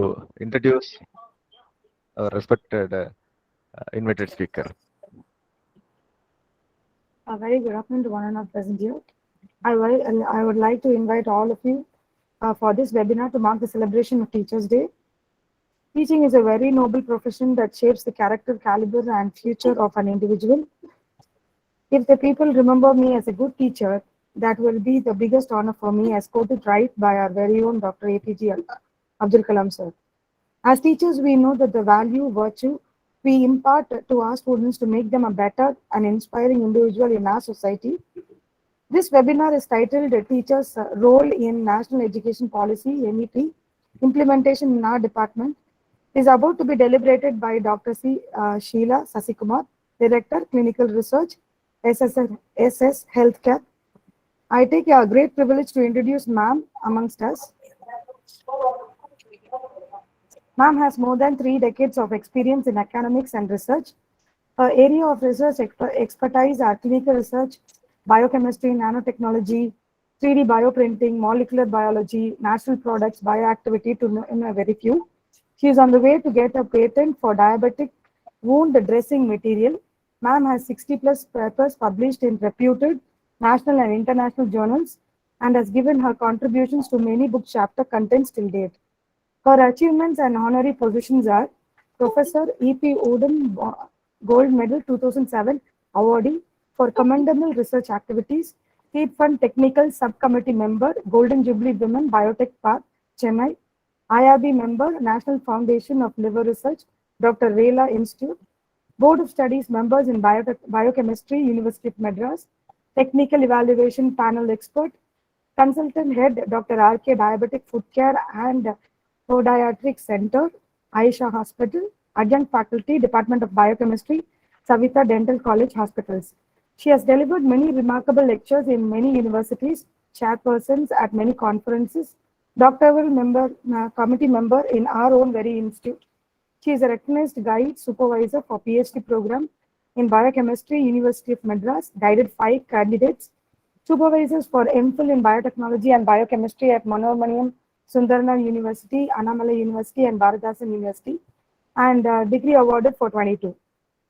to introduce our respected invited speaker. A very good afternoon to one and all present here. I would like to invite all of you for this webinar to mark the celebration of Teachers' Day. Teaching is a very noble profession that shapes the character, caliber, and future of an individual. If the people remember me as a good teacher, that will be the biggest honor for me, as quoted right by our very own Dr. APJ Abdul Kalam sir. As teachers, we know that the value, virtue we impart to our students to make them a better and inspiring individual in our society. This webinar is titled Teachers' Role in National Education Policy, NEP, Implementation in Our Department. It is about to be deliberated by Dr. Sheila Sasikumar, Director, Clinical Research, SS Healthcare. I take a great privilege to introduce ma'am amongst us. Ma'am has more than 3 decades of experience in academics and research. Her area of research expertise are clinical research, biochemistry, nanotechnology, 3D bioprinting, molecular biology, natural products, bioactivity, to name a very few. She is on the way to get a patent for diabetic wound dressing material. Ma'am has 60 plus papers published in reputed national and international journals and has given her contributions to many book chapter contents till date. Her achievements and honorary positions are Professor E.P. Wooden Gold Medal 2007 awardee for commendable research activities, Seed Fund Technical Subcommittee member, Golden Jubilee Women Biotech Park, Chennai, IRB member, National Foundation of Liver Research, Dr. Rela Institute, Board of Studies members in Biochemistry, University of Madras, Technical Evaluation Panel expert, Consultant Head, Dr. R.K. Diabetic Food Care and Podiatric Center, Aisha Hospital, Adjunct Faculty, Department of Biochemistry, Savita Dental College Hospitals. She has delivered many remarkable lectures in many universities, chairpersons at many conferences, doctoral member, committee member in our own very institute. She is a recognized guide supervisor for PhD program in biochemistry, University of Madras, guided 5 candidates, supervisors for MPhil in biotechnology and biochemistry at Manoramaniam Sundarnal University, Annamalai University, and Bharadasan University, and degree awarded for 22.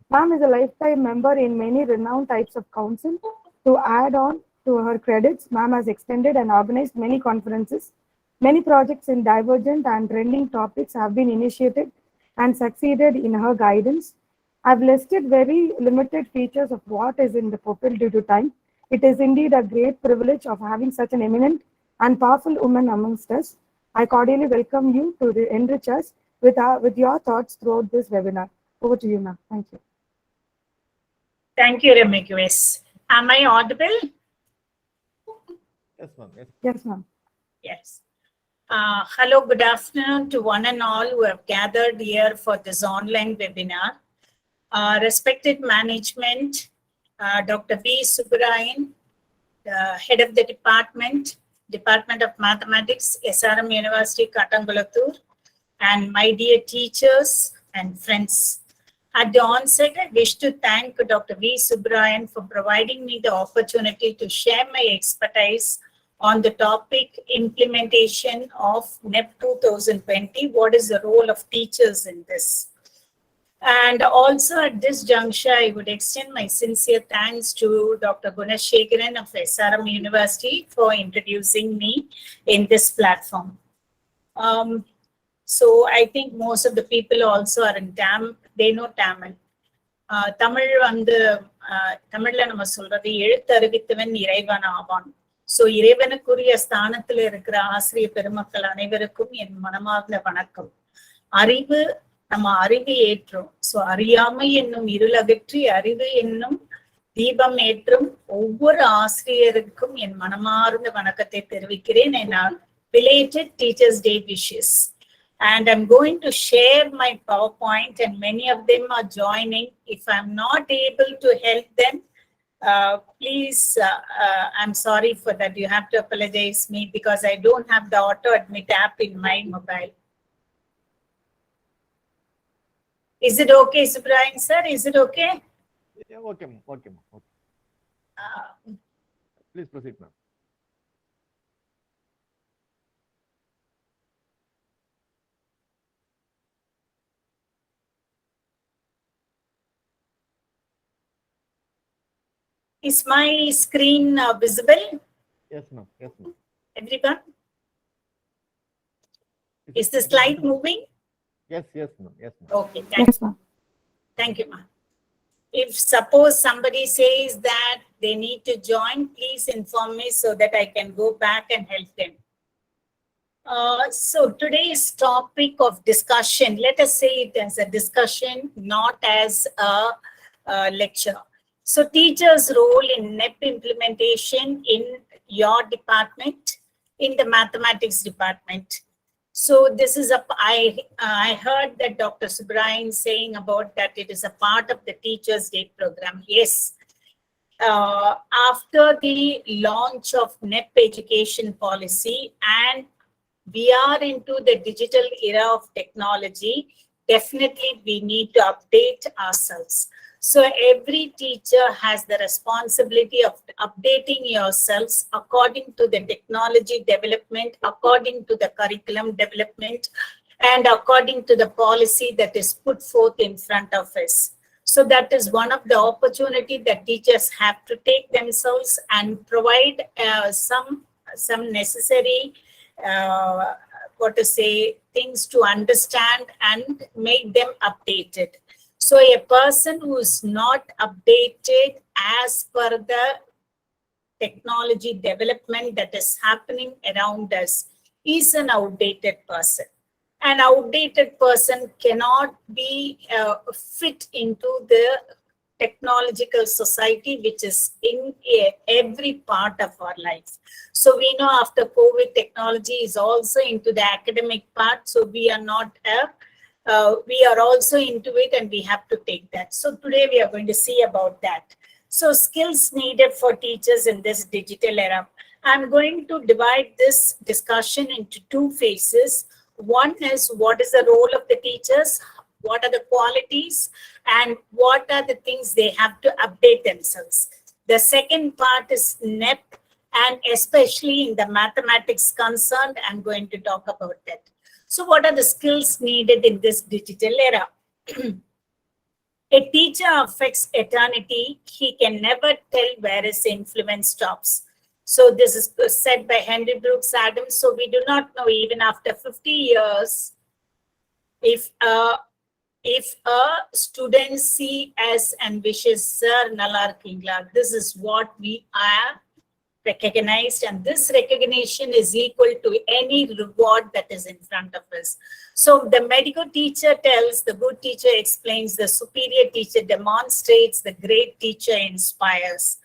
Ma'am is a lifetime member in many renowned types of council. To add on to her credits, Ma'am has extended and organized many conferences. Many projects in divergent and trending topics have been initiated and succeeded in her guidance. I've listed very limited features of what is in the profile due to time. It is indeed a great privilege of having such an eminent and powerful woman amongst us. I cordially welcome you to enrich us with your thoughts throughout this webinar. Over to you, ma'am. Thank you. Thank you, Remigwes. Am I audible? Yes, ma'am. Yes, ma'am. Yes. Hello, good afternoon to one and all who have gathered here for this online webinar. Respected management, Dr. V. Subbarayan, Head of the Department of Mathematics, SRM University, Kattangulathur, and my dear teachers and friends. At the onset, I wish to thank Dr. V. Subbarayan for providing me the opportunity to share my expertise on the topic implementation of NEP 2020. What is the role of teachers in this? And also at this juncture, I would extend my sincere thanks to Dr. Gunashekaran of SRM University for introducing me in this platform. So I think most of the people also are in they know Tamil. Tamil வந்து தமிழ்ல நம்ம சொல்றது எழுத்தறிவித்தவன் இறைவன் ஆவான். So இறைவனுக்குரிய ஸ்தானத்தில் இருக்கிற ஆசிரியர் பெருமக்கள் அனைவருக்கும் என் மனமார்ந்த வணக்கம். அறிவு நம்ம அறிவு ஏற்றோம். ஸோ அறியாமை என்னும் இருளகற்றி அறிவு என்னும் தீபம் ஏற்றும் ஒவ்வொரு ஆசிரியருக்கும் என் மனமார்ந்த வணக்கத்தை தெரிவிக்கிறேன். என் belated Teachers' Day wishes. And I'm going to share my PowerPoint, and many of them are joining. If I'm not able to help them, please, I'm sorry for that. You have to apologize me because I don't have the auto admit app in my mobile. Is it okay, Subbarayan sir? Is it okay? Yeah, okay, ma'am. Okay, ma'am. Okay. Please proceed, ma'am. Is my screen visible, Yes, ma'am. Yes, ma'am. everyone? Is the it slide visible? moving? Yes, yes, ma'am. Yes, ma'am. Okay, thank Yes, ma'am. Thank you, ma'am. If suppose somebody says that they need to join, please inform me so that I can go back and help them. So today's topic of discussion, let us say it as a discussion, not as a lecture. So teachers' role in NEP implementation in your department, in the mathematics department. So this is I heard that Dr. Subrahim saying about that it is a part of the Teachers' Day program. Yes. After the launch of NEP education policy, and we are into the digital era of technology, definitely we need to update ourselves. So every teacher has the responsibility of updating yourselves according to the technology development, according to the curriculum development, and according to the policy that is put forth in front of us. So that is one of the opportunity that teachers have to take themselves and provide some necessary things to understand and make them updated. So a person who is not updated as per the technology development that is happening around us is an outdated person. An outdated person cannot be fit into the technological society, which is in every part of our life. So we know after COVID, technology is also into the academic part. So we are not we are also into it, and we have to take that. So today we are going to see about that. So skills needed for teachers in this digital era. I'm going to divide this discussion into two phases. One is what is the role of the teachers, what are the qualities, and what are the things they have to update themselves. The second part is NEP, and especially in the mathematics concerned, I'm going to talk about that. So what are the skills needed in this digital era? A teacher affects eternity. He can never tell where his influence stops. So this is said by Henry Brooks Adams. So we do not know, even after 50 years, if a student see us and wishes, Sir Nalar Kingla, this is what we are recognized, and this recognition is equal to any reward that is in front of us. So the medical teacher tells, the good teacher explains, the superior teacher demonstrates, the great teacher inspires.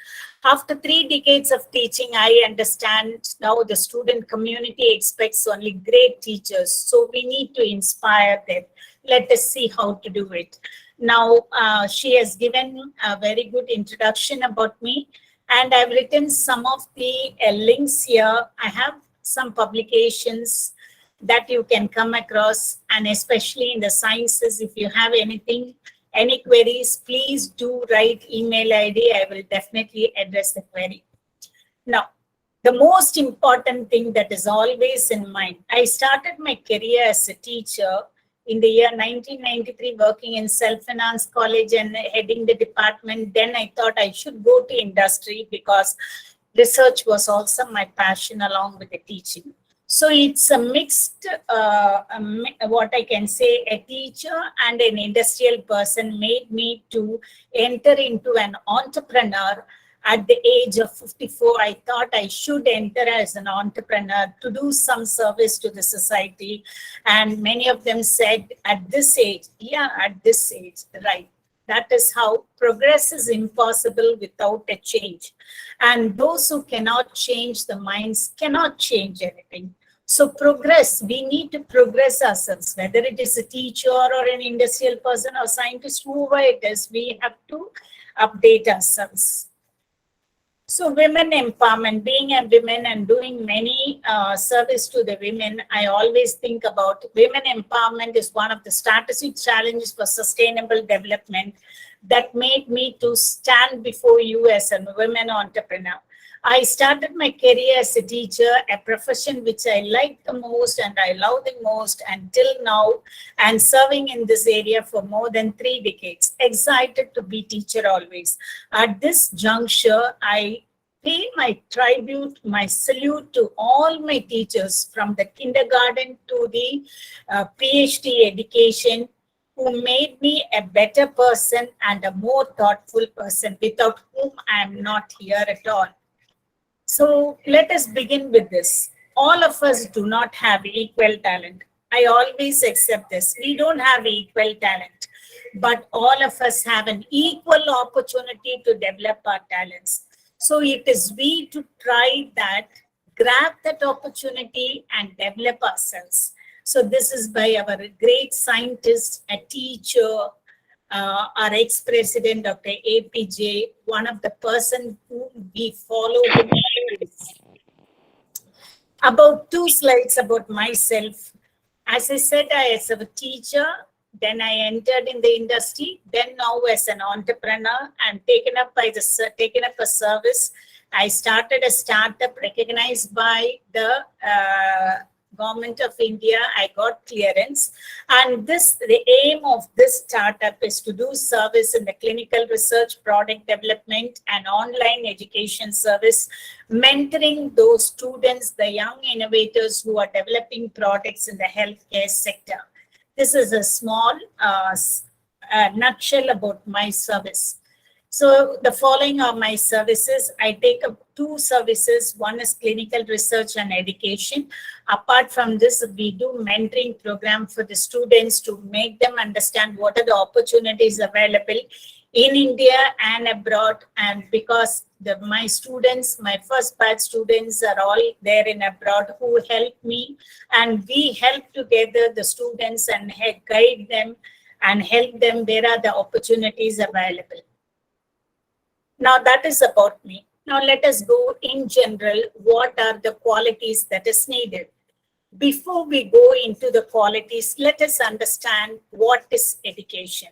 After 3 decades of teaching, I understand now the student community expects only great teachers. So we need to inspire them. Let us see how to do it. Now, she has given a very good introduction about me, and I've written some of the links here. I have some publications that you can come across, and especially in the sciences, if you have anything, any queries, please do write email ID. I will definitely address the query. Now, the most important thing that is always in mind, I started my career as a teacher in the year 1993, working in self-finance college and heading the department. Then I thought I should go to industry because research was also my passion along with the teaching. So it's a mixed, what I can say, a teacher and an industrial person made me to enter into an entrepreneur. At the age of 54, I thought I should enter as an entrepreneur to do some service to the society. And many of them said at this age, yeah, at this age, right. That is how progress is impossible without a change. And those who cannot change the minds cannot change anything. So progress, we need to progress ourselves, whether it is a teacher or an industrial person or scientist, whoever it is, we have to update ourselves. So women empowerment, being a woman and doing many service to the women, I always think about women empowerment is one of the strategic challenges for sustainable development that made me to stand before you as a women entrepreneur. I started my career as a teacher, a profession which I like the most and I love the most until now, and serving in this area for more than 3 decades. Excited to be teacher always. At this juncture, I pay my tribute, my salute to all my teachers from the kindergarten to the PhD education, who made me a better person and a more thoughtful person, without whom I am not here at all. So let us begin with this. All of us do not have equal talent. I always accept this. We don't have equal talent, but all of us have an equal opportunity to develop our talents. So it is we to try that, grab that opportunity and develop ourselves. So this is by our great scientist, a teacher, our ex-president, Dr. APJ, one of the person whom we follow. About 2 slides about myself. As I said, as a teacher, then I entered in the industry. Then now as an entrepreneur, I'm taken up a service. I started a startup recognized by the Government of India. I got clearance, and the aim of this startup is to do service in the clinical research, product development, and online education service, mentoring those students, the young innovators who are developing products in the healthcare sector. This is a small nutshell about my service. So the following are my services. I take up 2 services. One is clinical research and education. Apart from this, we do mentoring program for the students to make them understand what are the opportunities available in India and abroad. And because my students, my first batch students are all there in abroad who help me, and we help together the students and guide them and help them where are the opportunities available. Now that is about me. Now let us go in general, what are the qualities that is needed. Before we go into the qualities, let us understand what is education.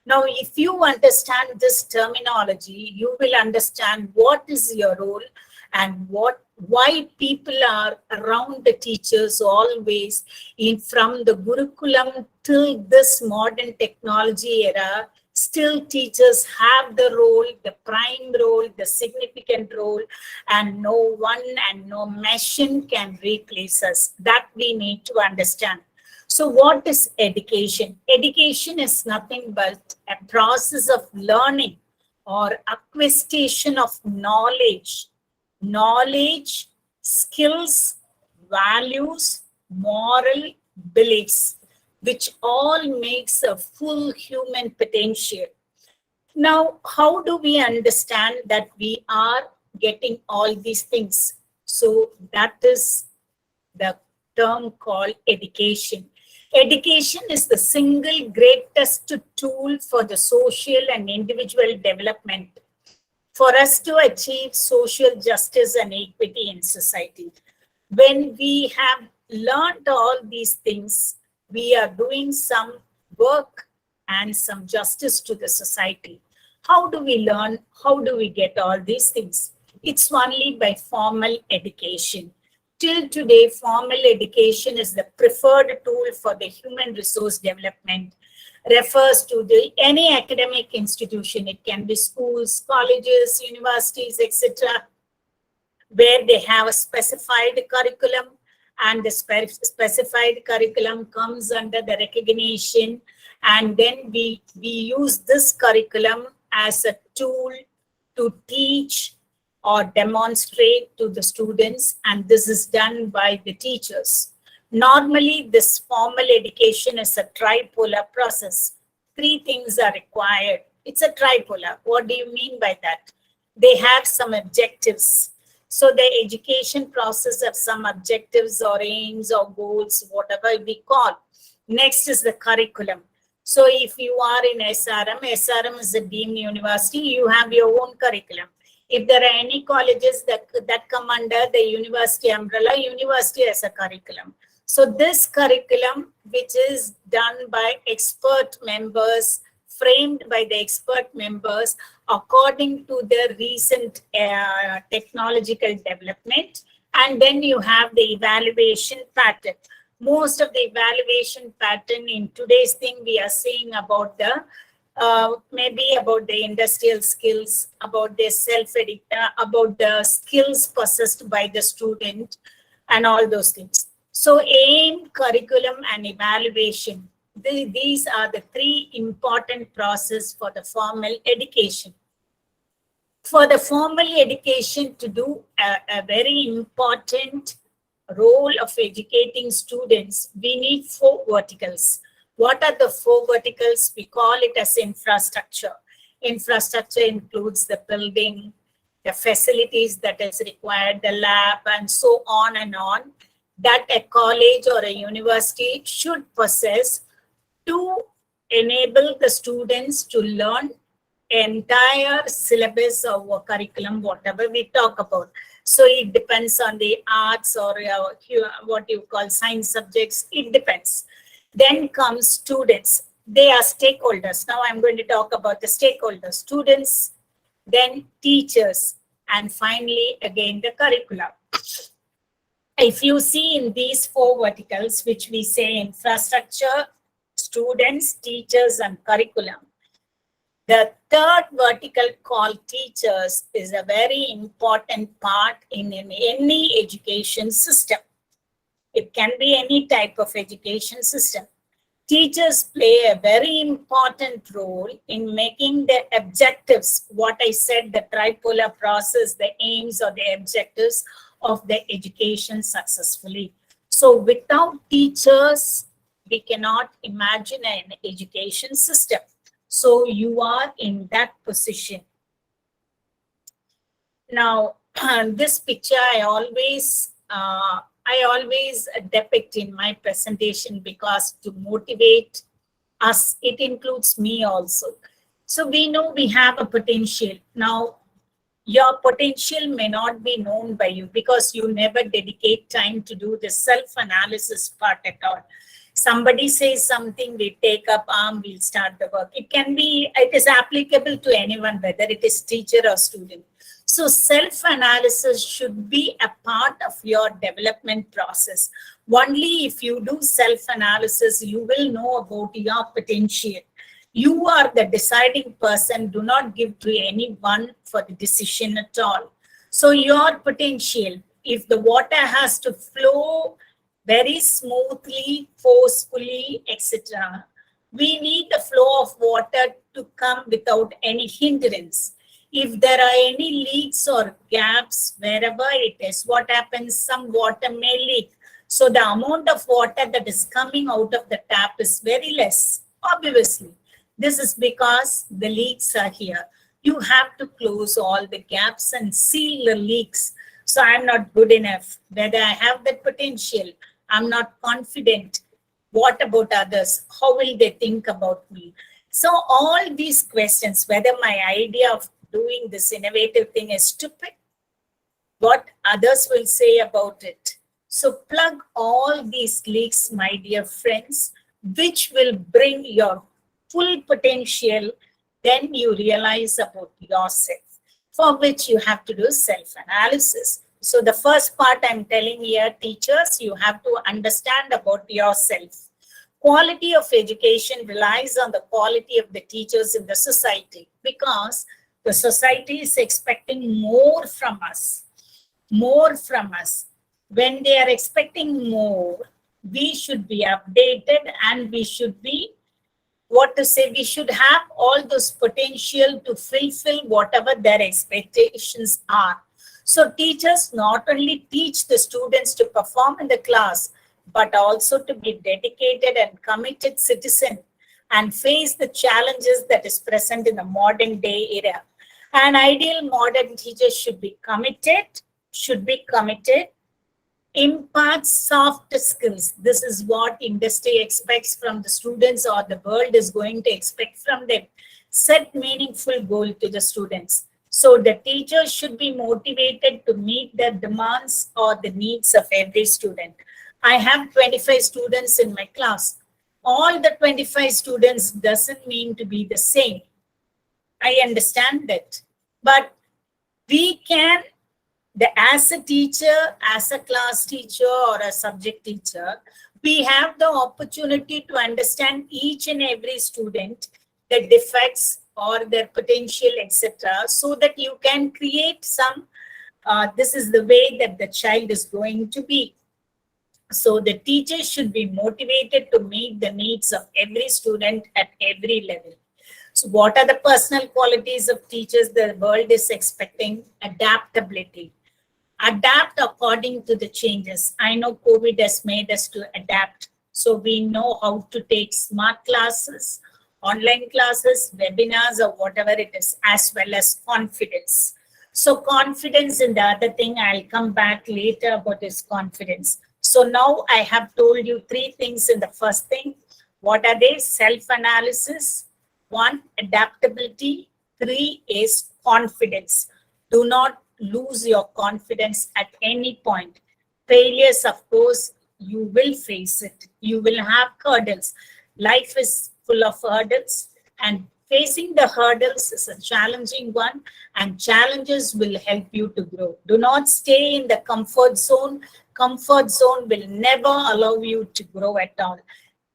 Now, if you understand this terminology, you will understand what is your role and why people are around the teachers always from the Gurukulam till this modern technology era. Still teachers have the role, the prime role, the significant role, and no one and no machine can replace us. That we need to understand. So what is education? Education is nothing but a process of learning or acquisition of knowledge, skills, values, moral beliefs, which all makes a full human potential. Now, how do we understand that we are getting all these things? So that is the term called education. Education is the single greatest tool for the social and individual development for us to achieve social justice and equity in society. When we have learned all these things, we are doing some work and some justice to the society. How do we learn? How do we get all these things? It's only by formal education. Till today, formal education is the preferred tool for the human resource development. Refers to any academic institution. It can be schools, colleges, universities, etc., where they have a specified curriculum, and the specified curriculum comes under the recognition, and then we use this curriculum as a tool to teach or demonstrate to the students, and this is done by the teachers. Normally, this formal education is a tripolar process. 3 things are required. It's a tripolar. What do you mean by that? They have some objectives. So the education process of some objectives or aims or goals, whatever we call. Next is the curriculum. So if you are in SRM is a deemed university, you have your own curriculum. If there are any colleges that come under the university umbrella, university has a curriculum. So this curriculum, which is done by expert members framed by the expert members according to the recent technological development. And then you have the evaluation pattern. Most of the evaluation pattern in today's thing, we are seeing about the maybe about the industrial skills, about their about the skills possessed by the student, and all those things. So aim, curriculum, and evaluation. These are the three important processes for the formal education. For the formal education to do a very important role of educating students, we need 4 verticals. What are the 4 verticals? We call it as infrastructure. Infrastructure includes the building, the facilities that is required, the lab, and so on and on, that a college or a university should possess to enable the students to learn entire syllabus or curriculum, whatever we talk about. So it depends on the arts or what you call science subjects. It depends. Then comes students. They are stakeholders. Now I'm going to talk about the stakeholders, students, then teachers, and finally, again, the curriculum. If you see in these 4 verticals, which we say infrastructure, students, teachers, and curriculum, the 3rd vertical called teachers is a very important part in any education system. It can be any type of education system. Teachers play a very important role in making the objectives, what I said, the tripolar process, the aims or the objectives of the education successfully. So without teachers, we cannot imagine an education system. So you are in that position. Now, this picture I always depict in my presentation because to motivate us, it includes me also. So we know we have a potential. Now, your potential may not be known by you because you never dedicate time to do the self-analysis part at all. Somebody says something, we take up arm, we'll start the work. It is applicable to anyone, whether it is teacher or student. So self-analysis should be a part of your development process. Only if you do self-analysis, you will know about your potential. You are the deciding person. Do not give to anyone for the decision at all. So your potential, if the water has to flow very smoothly, forcefully, etc., we need the flow of water to come without any hindrance. If there are any leaks or gaps, wherever it is, what happens? Some water may leak. So the amount of water that is coming out of the tap is very less, obviously. This is because the leaks are here. You have to close all the gaps and seal the leaks. So I'm not good enough. Whether I have that potential, I'm not confident. What about others? How will they think about me? So all these questions, whether my idea of doing this innovative thing is stupid, what others will say about it. So plug all these leaks, my dear friends, which will bring your full potential. Then you realize about yourself, for which you have to do self-analysis. So the first part I'm telling here, teachers, you have to understand about yourself. Quality of education relies on the quality of the teachers in the society, because the society is expecting more from us, more from us. When they are expecting more, we should be updated and we should be, we should have all those potential to fulfill whatever their expectations are. So teachers not only teach the students to perform in the class, but also to be dedicated and committed citizen and face the challenges that is present in the modern day era. An ideal modern teacher should be committed, impart soft skills. This is what industry expects from the students, or the world is going to expect from them. Set meaningful goal to the students. So the teacher should be motivated to meet the demands or the needs of every student. I have 25 students in my class. all the 25 students doesn't mean to be the same. I understand that. But we can, as a teacher, as a class teacher or a subject teacher, we have the opportunity to understand each and every student, their defects or their potential, etc., so that you can create some, this is the way that the child is going to be. So the teacher should be motivated to meet the needs of every student at every level. So what are the personal qualities of teachers the world is expecting? Adaptability. Adapt according to the changes. I know COVID has made us to adapt. So we know how to take smart classes, online classes, webinars, or whatever it is, as well as confidence. So confidence in the other thing, I'll come back later about is confidence. So now I have told you 3 things in the first thing. What are they? Self-analysis. 1, adaptability. 3 is confidence. Do not lose your confidence at any point. Failures, of course, you will face it. You will have hurdles. Life is full of hurdles, and facing the hurdles is a challenging one, and challenges will help you to grow. Do not stay in the comfort zone. Comfort zone will never allow you to grow at all.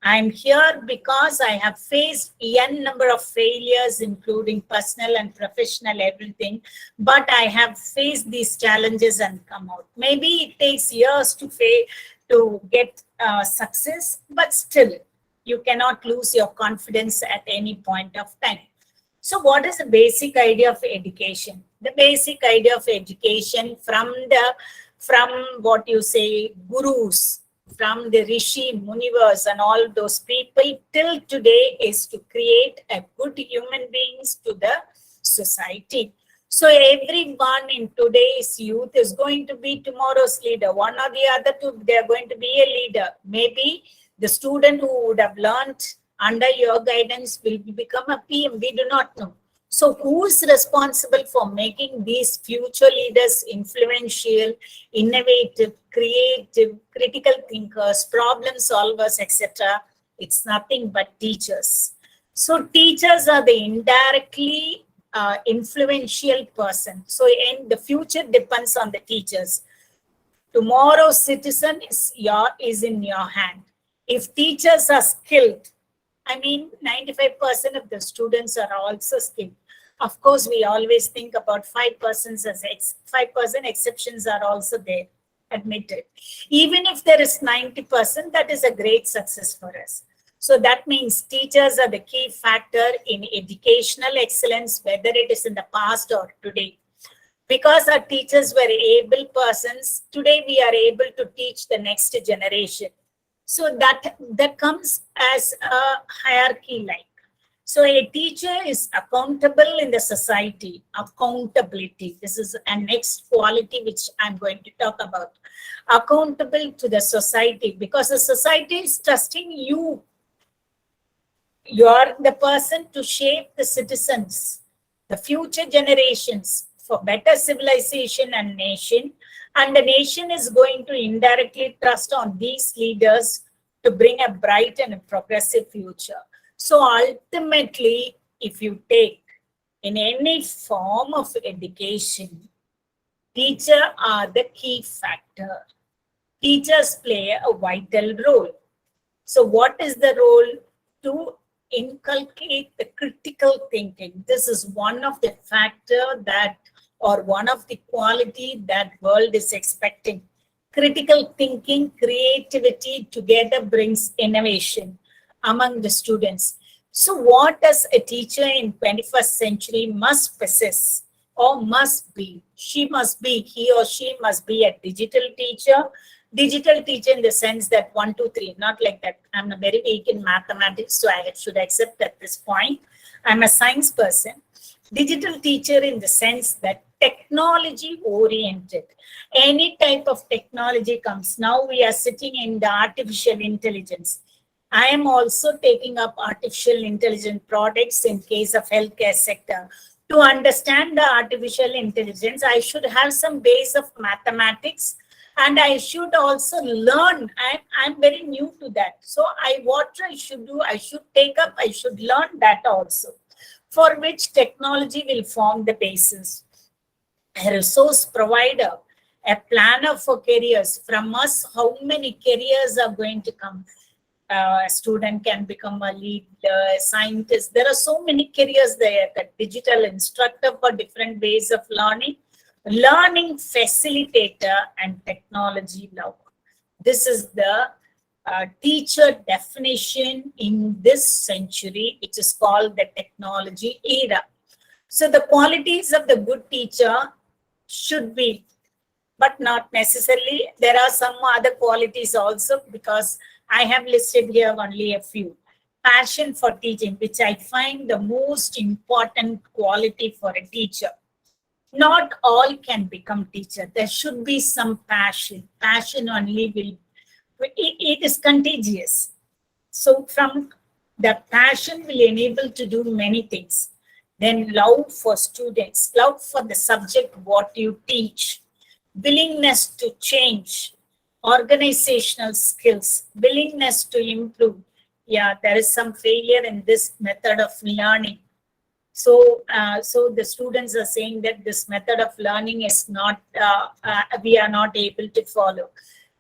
I'm here because I have faced n number of failures, including personal and professional, everything. But I have faced these challenges and come out. Maybe it takes years to get success, but still, you cannot lose your confidence at any point of time. So what is the basic idea of education? The basic idea of education from what you say, gurus, from the Rishi, Munivas and all those people till today is to create a good human beings to the society. So everyone in today's youth is going to be tomorrow's leader. One or the other two, they are going to be a leader. Maybe the student who would have learned under your guidance will become a PM. We do not know. So who is responsible for making these future leaders influential, innovative, creative, critical thinkers, problem solvers, etc.? It's nothing but teachers. So teachers are the indirectly influential person. So in the future depends on the teachers. Tomorrow's citizen is in your hand. If teachers are skilled, I mean, 95% of the students are also skilled. Of course, we always think about 5% as 5% exceptions are also there, admitted. Even if there is 90%, that is a great success for us. So that means teachers are the key factor in educational excellence, whether it is in the past or today. Because our teachers were able persons, today we are able to teach the next generation. So that comes as a hierarchy like. So a teacher is accountable in the society. Accountability. This is a next quality which I'm going to talk about. Accountable to the society, because the society is trusting you. You are the person to shape the citizens, the future generations for better civilization and nation. And the nation is going to indirectly trust on these leaders to bring a bright and a progressive future. So ultimately, if you take in any form of education, teachers are the key factor. Teachers play a vital role. So what is the role? To inculcate the critical thinking. This is one of the factor that, or one of the quality that world is expecting. Critical thinking, creativity together brings innovation among the students. So what does a teacher in 21st century must possess or must be? He or she must be a digital teacher. Digital teacher in the sense that 1, 2, 3, not like that. I'm very weak in mathematics, so I should accept at this point. I'm a science person. Digital teacher in the sense that technology oriented. Any type of technology comes. Now we are sitting in the artificial intelligence. I am also taking up artificial intelligence products in case of healthcare sector. To understand the artificial intelligence, I should have some base of mathematics And I should also learn. I'm very new to that. So what I should do, I should take up, I should learn that also, for which technology will form the basis. A resource provider, a planner for careers. From us, how many careers are going to come? A student can become a lead, scientist. There are so many careers there. A digital instructor for different ways of learning, learning facilitator, and technology lover. This is the teacher definition in this century, which is called the technology era. So the qualities of the good teacher should be, but not necessarily. There are some other qualities also, because I have listed here only a few. Passion for teaching, which I find the most important quality for a teacher. Not all can become teacher. There should be some passion. Passion only will, it is contagious. So from the passion will enable to do many things. Then love for students, love for the subject, what you teach, willingness to change, organizational skills, willingness to improve. Yeah, there is some failure in this method of learning. So the students are saying that this method of learning is not, we are not able to follow.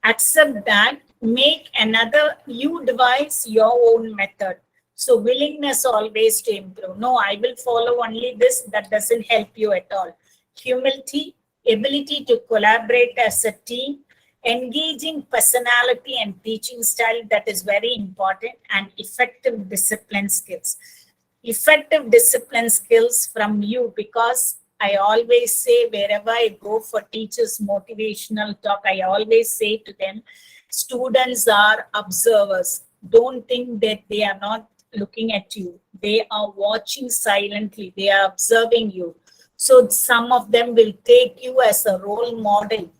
Accept that, make another, you devise your own method. So willingness always to improve. No, I will follow only this, that doesn't help you at all. Humility, ability to collaborate as a team, engaging personality and teaching style, that is very important, and effective discipline skills. Effective discipline skills from you, because I always say, wherever I go for teachers' motivational talk, I always say to them, students are observers. Don't think that they are not looking at you. They are watching silently. They are observing you. So some of them will take you as a role model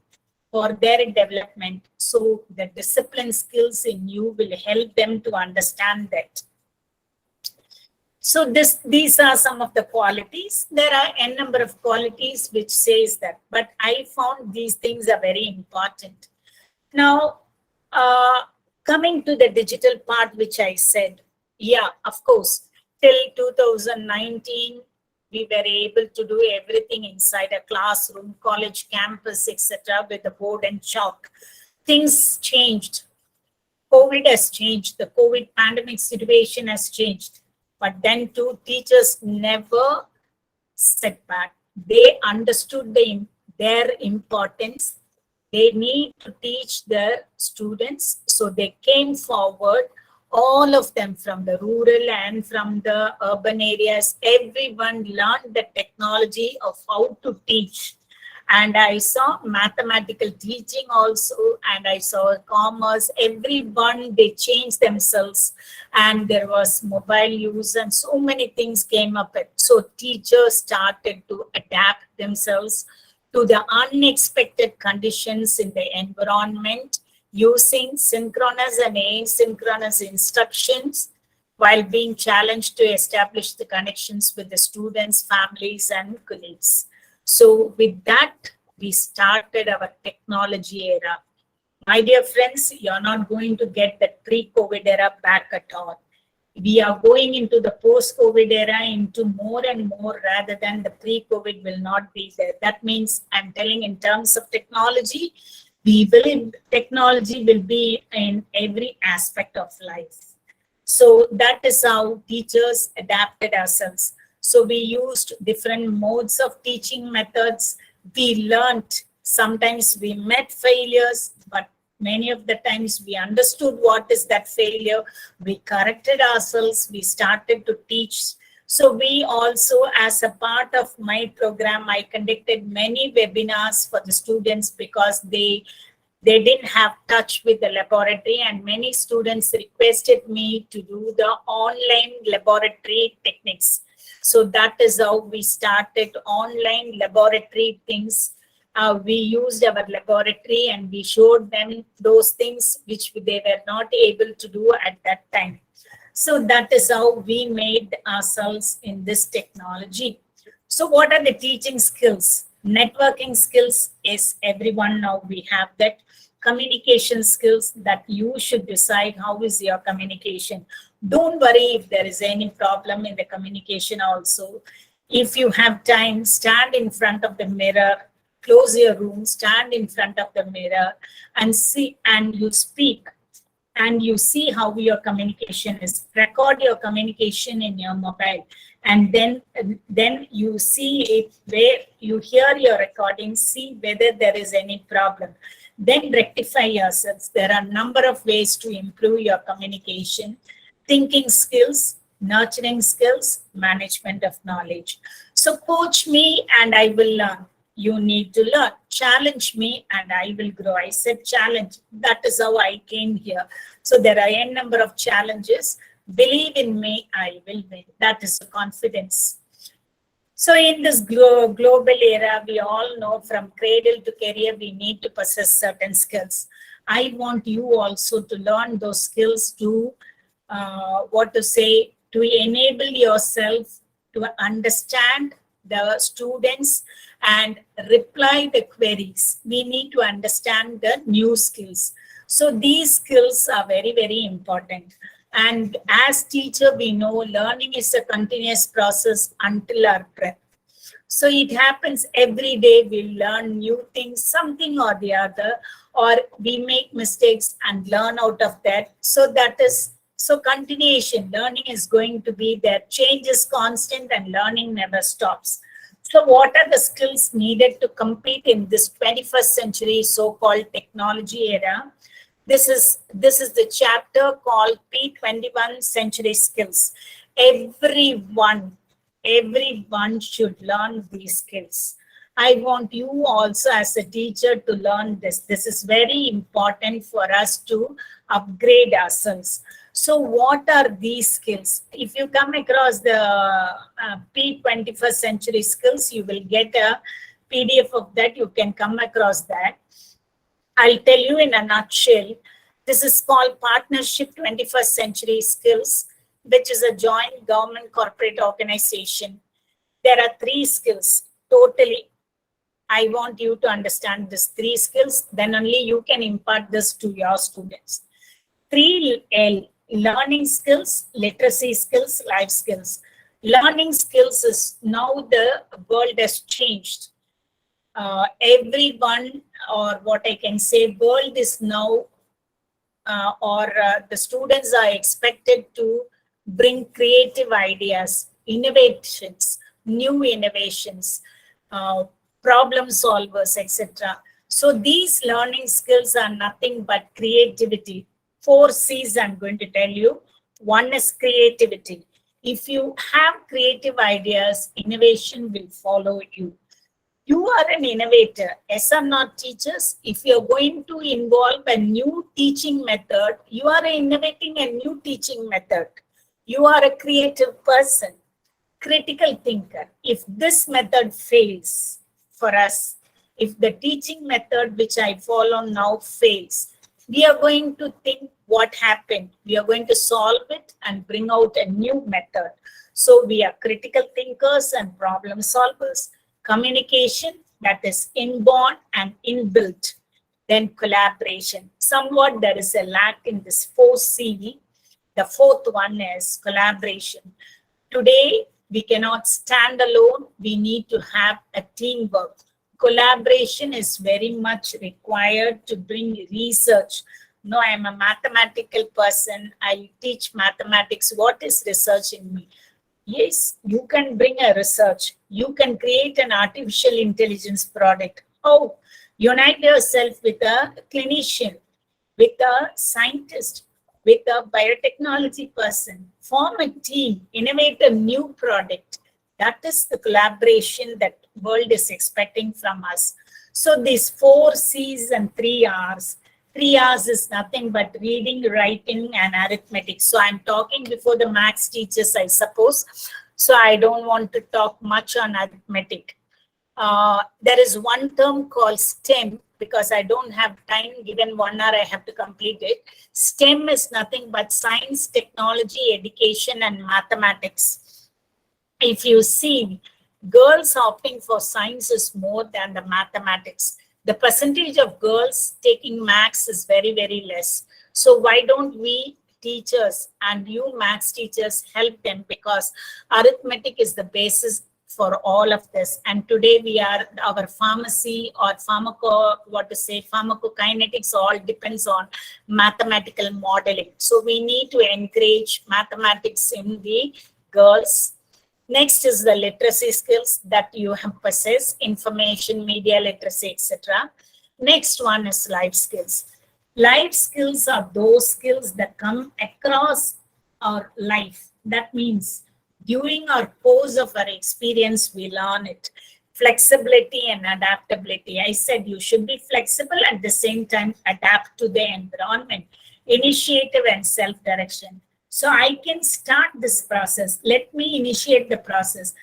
for their development. So the discipline skills in you will help them to understand that. So these are some of the qualities. There are n number of qualities which says that, but I found these things are very important. Now, coming to the digital part, which I said, yeah, of course, till 2019, we were able to do everything inside a classroom, college campus, etc., with the board and chalk. Things changed. COVID has changed. The COVID pandemic situation has changed. But then too, teachers never set back. They understood their importance. They need to teach their students. So they came forward, all of them, from the rural and from the urban areas. Everyone learned the technology of how to teach. And I saw mathematical teaching also, and I saw commerce. Everyone, they changed themselves, and there was mobile use, and so many things came up. So teachers started to adapt themselves to the unexpected conditions in the environment, using synchronous and asynchronous instructions, while being challenged to establish the connections with the students, families, and colleagues. So with that, we started our technology era. My dear friends, you're not going to get the pre-COVID era back at all. We are going into the post-COVID era, into more and more, rather than the pre-COVID will not be there. That means, I'm telling in terms of technology, we believe technology will be in every aspect of life. So that is how teachers adapted ourselves. So we used different modes of teaching methods. We learned, sometimes we met failures, but many of the times we understood what is that failure. We corrected ourselves. We started to teach. So we also, as a part of my program, I conducted many webinars for the students, because they didn't have touch with the laboratory, and many students requested me to do the online laboratory techniques. So that is how we started online laboratory things. We used our laboratory and we showed them those things which they were not able to do at that time. So that is how we made ourselves in this technology. So what are the teaching skills? Networking skills is everyone now we have that. Communication skills that you should decide how is your communication. Don't worry if there is any problem in the communication also. If you have time, stand in front of the mirror, close your room, stand in front of the mirror and see, and you speak and you see how your communication is. Record your communication in your mobile, and then you see it where you hear your recording, see whether there is any problem. Then rectify yourselves. There are a number of ways to improve your communication. Thinking skills, nurturing skills, management of knowledge. So coach me and I will learn. You need to learn. Challenge me and I will grow. I said challenge. That is how I came here. So there are a number of challenges. Believe in me, I will win. That is the confidence. So in this global era, we all know from cradle to career, we need to possess certain skills. I want you also to learn those skills to, to enable yourself to understand the students and reply the queries. We need to understand the new skills. So these skills are very, very important. And as teacher, we know learning is a continuous process until our breath. So it happens every day. We learn new things, something or the other, or we make mistakes and learn out of that. So continuation, learning is going to be there. Change is constant and learning never stops. So what are the skills needed to compete in this 21st century so-called technology era? This is the chapter called P21 Century Skills. Everyone should learn these skills. I want you also as a teacher to learn this. This is very important for us to upgrade ourselves. So what are these skills? If you come across the P21st Century Skills, you will get a PDF of that. You can come across that. I'll tell you in a nutshell. This is called Partnership 21st Century Skills, which is a joint government corporate organization. There are 3 skills totally. I want you to understand these 3 skills, then only you can impart this to your students. 3L, learning skills, literacy skills, life skills. Learning skills is now the world has changed. Everyone, or what I can say, world is now, the students are expected to bring creative ideas, innovations, new innovations, problem solvers, etc. So these learning skills are nothing but creativity. 4 C's I'm going to tell you. One is creativity. If you have creative ideas, innovation will follow you. You are an innovator. Yes or not, teachers? If you're going to involve a new teaching method, you are innovating a new teaching method. You are a creative person, critical thinker. If this method fails for us, if the teaching method which I follow now fails, we are going to think what happened. We are going to solve it and bring out a new method. So we are critical thinkers and problem solvers. Communication, that is inborn and inbuilt. Then collaboration. Somewhat there is a lack in this 4C. The 4th one is collaboration. Today, we cannot stand alone. We need to have a teamwork. Collaboration is very much required to bring research. No, I am a mathematical person. I teach mathematics. What is research in me? Yes, you can bring a research. You can create an artificial intelligence product. Oh, unite yourself with a clinician, with a scientist, with a biotechnology person. Form a team, innovate a new product. That is the collaboration that world is expecting from us. So these 4 C's and 3 R's. 3 R's is nothing but reading, writing, and arithmetic. So I'm talking before the maths teachers, I suppose. So I don't want to talk much on arithmetic. There is one term called STEM, because I don't have time, given 1 hour I have to complete it. STEM is nothing but science, technology, education, and mathematics. If you see, girls opting for science is more than the mathematics. The percentage of girls taking maths is very, very less. So why don't we teachers and you maths teachers help them, because arithmetic is the basis for all of this. And today we are, our pharmacy or pharmacokinetics all depends on mathematical modeling. So we need to encourage mathematics in the girls. Next is the literacy skills that you have possessed, information, media literacy, etc. Next one is life skills. Life skills are those skills that come across our life. That means during our course of our experience, we learn it. Flexibility and adaptability. I said you should be flexible, at the same time adapt to the environment. Initiative and self-direction. So I can start this process. Let me initiate the process.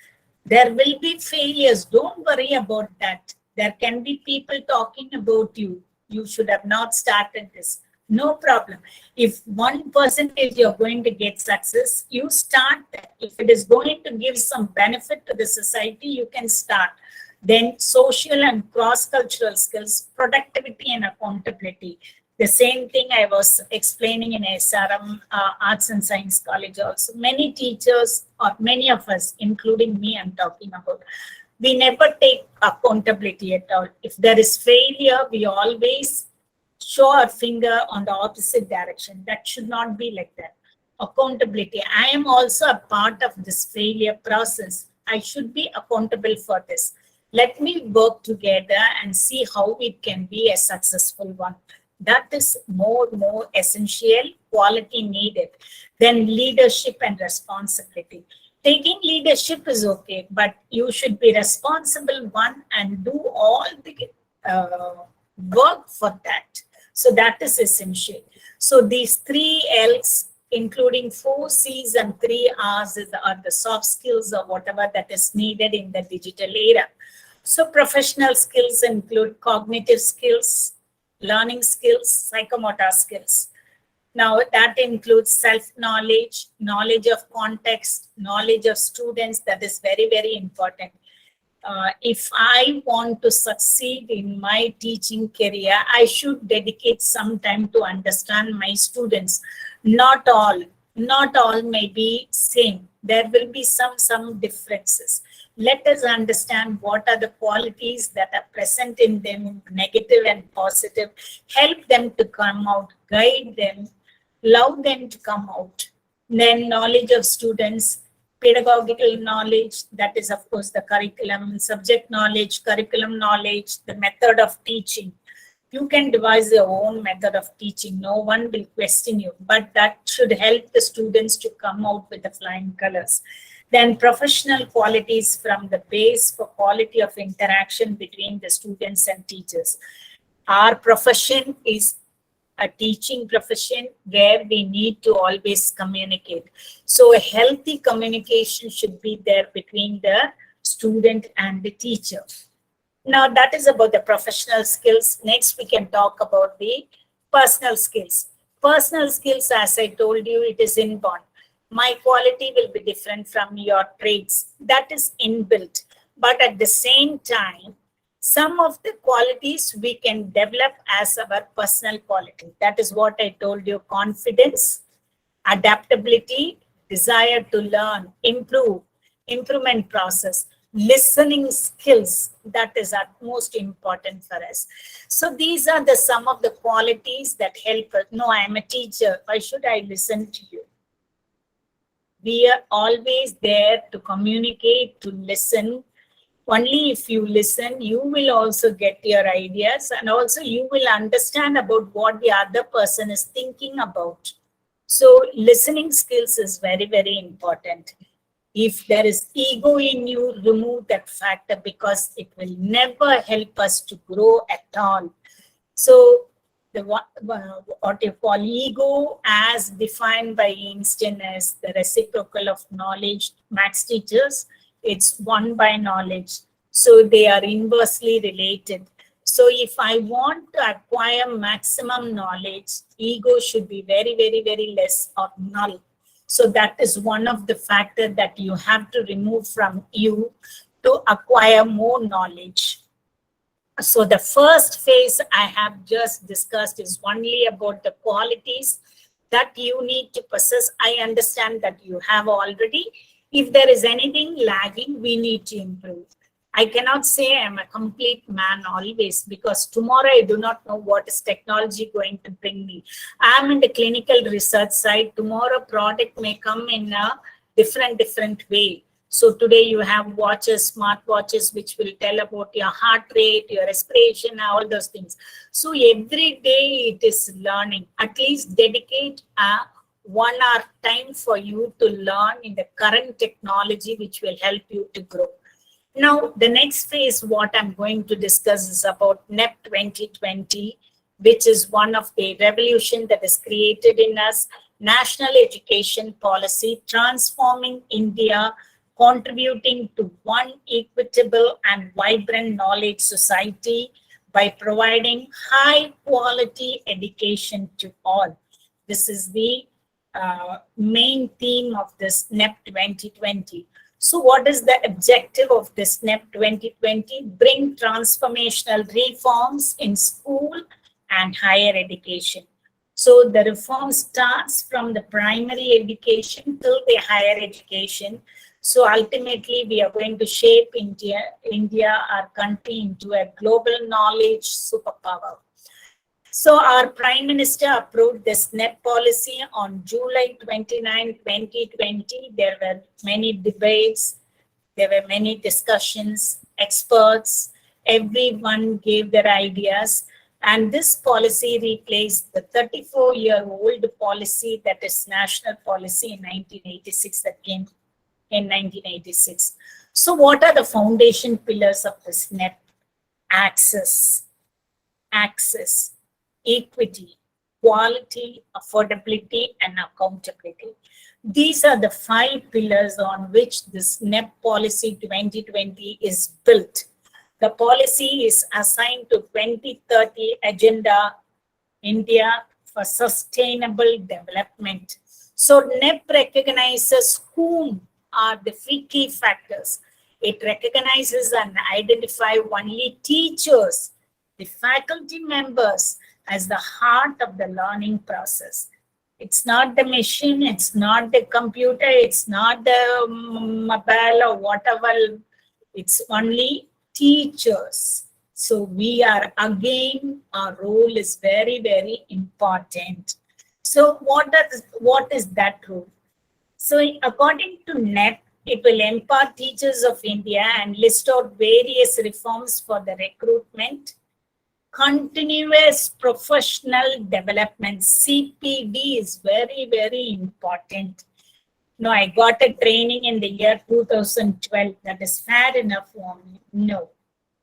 There will be failures. Don't worry about that. There can be people talking about you. You should have not started this. No problem. If 1% you're going to get success, you start that. If it is going to give some benefit to the society, you can start. Then social and cross-cultural skills, productivity and accountability. The same thing I was explaining in SRM, Arts and Science College also. Many teachers, or many of us, including me, I'm talking about, we never take accountability at all. If there is failure, we always show our finger on the opposite direction. That should not be like that. Accountability. I am also a part of this failure process. I should be accountable for this. Let me work together and see how it can be a successful one. That is more essential, quality needed. Then leadership and responsibility. Taking leadership is okay, but you should be responsible one and do all the work for that. So that is essential. So these 3 L's, including 4 C's and 3 R's are the soft skills or whatever that is needed in the digital era. So professional skills include cognitive skills, learning skills, psychomotor skills. Now that includes self-knowledge, knowledge of context, knowledge of students. That is very, very important. If I want to succeed in my teaching career, I should dedicate some time to understand my students. Not all may be same. There will be some differences. Let us understand what are the qualities that are present in them, negative and positive. Help them to come out, guide them, allow them to come out. Then knowledge of students, pedagogical knowledge, that is of course the curriculum, subject knowledge, curriculum knowledge, the method of teaching. You can devise your own method of teaching. No one will question you, but that should help the students to come out with the flying colors. Then professional qualities from the base for quality of interaction between the students and teachers. Our profession is a teaching profession where we need to always communicate. So a healthy communication should be there between the student and the teacher. Now that is about the professional skills. Next, we can talk about the personal skills. Personal skills, as I told you, it is inborn. My quality will be different from your traits. That is inbuilt. But at the same time, some of the qualities we can develop as our personal quality. That is what I told you: confidence, adaptability, desire to learn, improvement process, listening skills. That is utmost important for us. So these are some of the qualities that help us. No, I am a teacher. Why should I listen to you? We are always there to communicate, to listen. Only if you listen, you will also get your ideas, and also you will understand about what the other person is thinking about. So listening skills is very, very important. If there is ego in you, remove that factor, because it will never help us to grow at all. So what you call ego, as defined by Einstein, as the reciprocal of knowledge. Max teachers, it's one by knowledge. So they are inversely related. So if I want to acquire maximum knowledge, ego should be very, very, very less or null. So that is one of the factors that you have to remove from you to acquire more knowledge. So the first phase I have just discussed is only about the qualities that you need to possess. I understand that you have already. If there is anything lagging, we need to improve. I cannot say I'm a complete man always, because tomorrow I do not know what is technology going to bring me. I'm in the clinical research side. Tomorrow product may come in a different way. So today you have watches, smart watches, which will tell about your heart rate, your respiration, all those things. So every day it is learning. At least dedicate a 1 hour time for you to learn in the current technology, which will help you to grow. Now, the next phase, what I'm going to discuss is about NEP 2020, which is one of the revolution that is created in us, National Education Policy, transforming India, contributing to one equitable and vibrant knowledge society by providing high quality education to all. This is the main theme of this NEP 2020. So what is the objective of this NEP 2020? Bring transformational reforms in school and higher education. So the reform starts from the primary education till the higher education. So ultimately, we are going to shape India, our country, into a global knowledge superpower. So our Prime Minister approved this NEP policy on July 29, 2020. There were many debates, there were many discussions, experts, everyone gave their ideas. And this policy replaced the 34-year-old policy, that is national policy in 1986, that came in 1986. So what are the foundation pillars of this NEP? Access, equity, quality, affordability, and accountability. These are the 5 pillars on which this NEP policy 2020 is built. The policy is assigned to 2030 Agenda India for Sustainable Development. So NEP recognizes whom are the key factors. It recognizes and identifies only teachers, the faculty members, as the heart of the learning process. It's not the machine, it's not the computer, it's not the mobile or whatever. It's only teachers. So we are, again, our role is very, very important. So what is that role? So according to NEP, it will empower teachers of India and list out various reforms for the recruitment, continuous professional development. CPD is very, very important. No, I got a training in the year 2012. That is fair enough for me. No,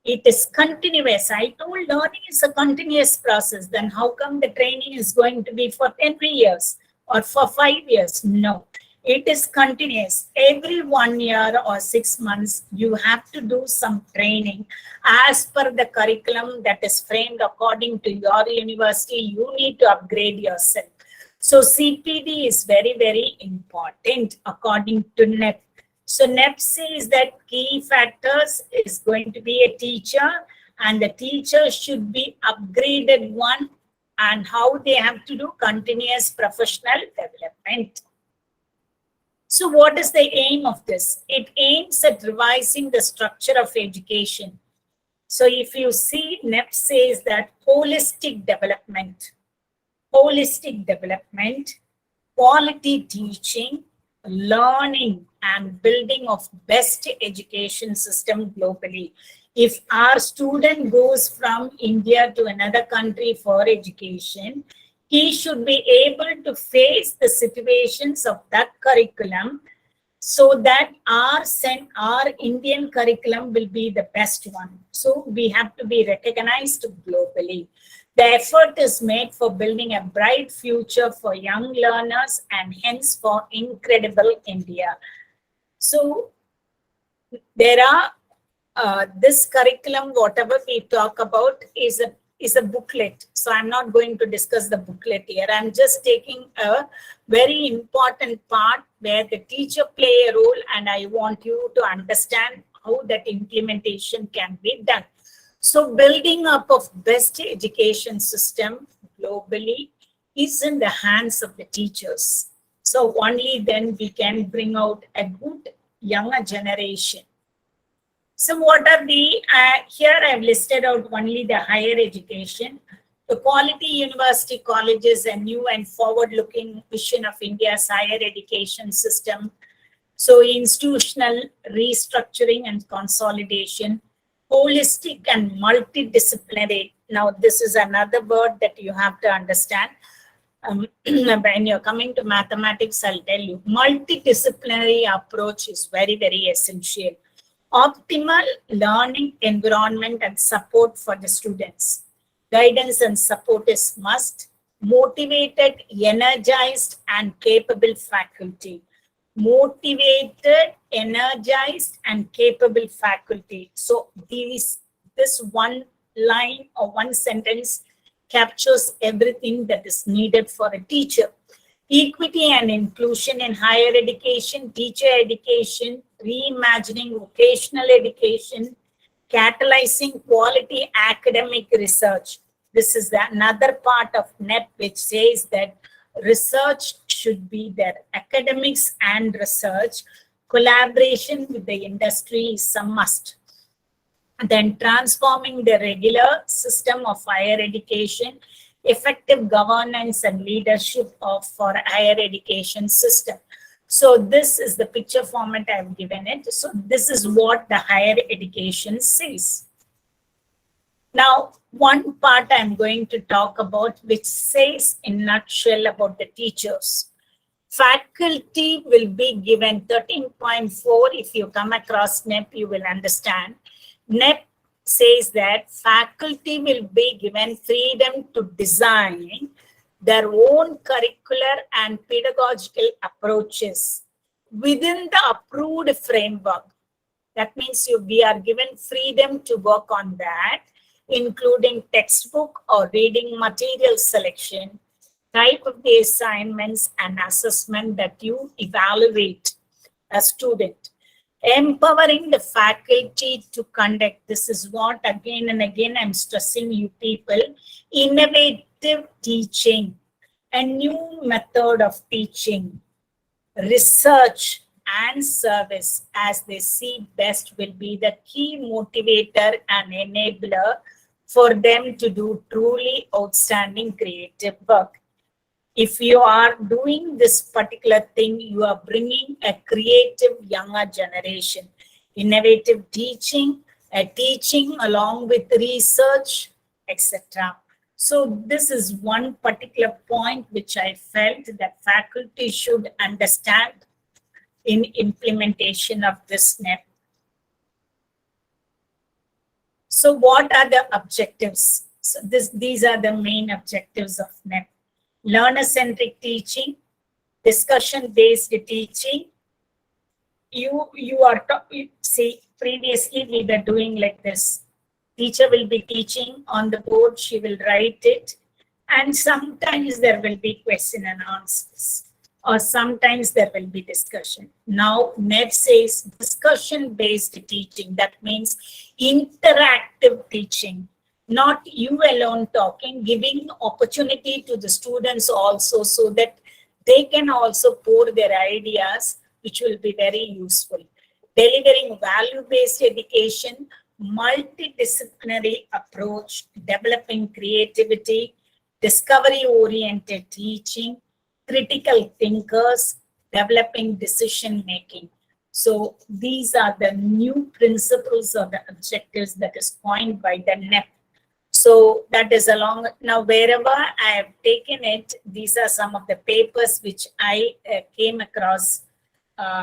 it is continuous. I told learning is a continuous process. Then how come the training is going to be for 10 years or for 5 years? No, it is continuous. Every 1 year or 6 months, you have to do some training as per the curriculum that is framed according to your university. You need to upgrade yourself. So CPD is very, very important according to NEP. So NEP says that key factors is going to be a teacher, and the teacher should be upgraded one, and how they have to do continuous professional development. So what is the aim of this? It aims at revising the structure of education. So if you see, NEP says that holistic development, quality teaching, learning, and building of best education system globally. If our student goes from India to another country for education, he should be able to face the situations of that curriculum, so that our Indian curriculum will be the best one. So we have to be recognized globally. The effort is made for building a bright future for young learners and hence for incredible India. So there are this curriculum, whatever we talk about, is a booklet. So I'm not going to discuss the booklet here. I'm just taking a very important part where the teacher play a role, and I want you to understand how that implementation can be done. So building up of best education system globally is in the hands of the teachers. So only then we can bring out a good younger generation. So what are the, here I've listed out only the higher education. The quality university colleges, a new and forward-looking vision of India's higher education system. So institutional restructuring and consolidation, holistic and multidisciplinary. Now this is another word that you have to understand. When you're coming to mathematics, I'll tell you, multidisciplinary approach is very, very essential. Optimal learning environment and support for the students. Guidance and support is must. Motivated, energized, and capable faculty. Motivated, energized, and capable faculty. So this one line or one sentence captures everything that is needed for a teacher. Equity and inclusion in higher education, teacher education, reimagining vocational education, catalyzing quality academic research. This is another part of NEP which says that research should be there. Academics and research, collaboration with the industry is a must. Then transforming the regular system of higher education, effective governance and leadership for higher education system. So this is the picture format I've given it. So this is what the higher education says. Now, one part I'm going to talk about, which says in a nutshell about the teachers. Faculty will be given 13.4. If you come across NEP, you will understand. NEP says that faculty will be given freedom to design their own curricular and pedagogical approaches within the approved framework. That means we are given freedom to work on that, including textbook or reading material selection, type of the assignments and assessment that you evaluate a student. Empowering the faculty to conduct, this is what again and again I'm stressing you people, innovative teaching, a new method of teaching, research and service as they see best will be the key motivator and enabler for them to do truly outstanding creative work. If you are doing this particular thing, you are bringing a creative younger generation, innovative teaching, teaching along with research, etc. So this is one particular point which I felt that faculty should understand in implementation of this NEP. So what are the objectives? So these are the main objectives of NEP. Learner-centric teaching, discussion-based teaching. See, previously we were doing like this. Teacher will be teaching on the board, she will write it, and sometimes there will be question and answers, or sometimes there will be discussion. Now NEP says discussion-based teaching. That means interactive teaching. Not you alone talking, giving opportunity to the students also so that they can also pour their ideas, which will be very useful. Delivering value-based education, multidisciplinary approach, developing creativity, discovery-oriented teaching, critical thinkers, developing decision-making. So these are the new principles or the objectives that is coined by the NEP. So that is along, now wherever I have taken it, these are some of the papers which I came across,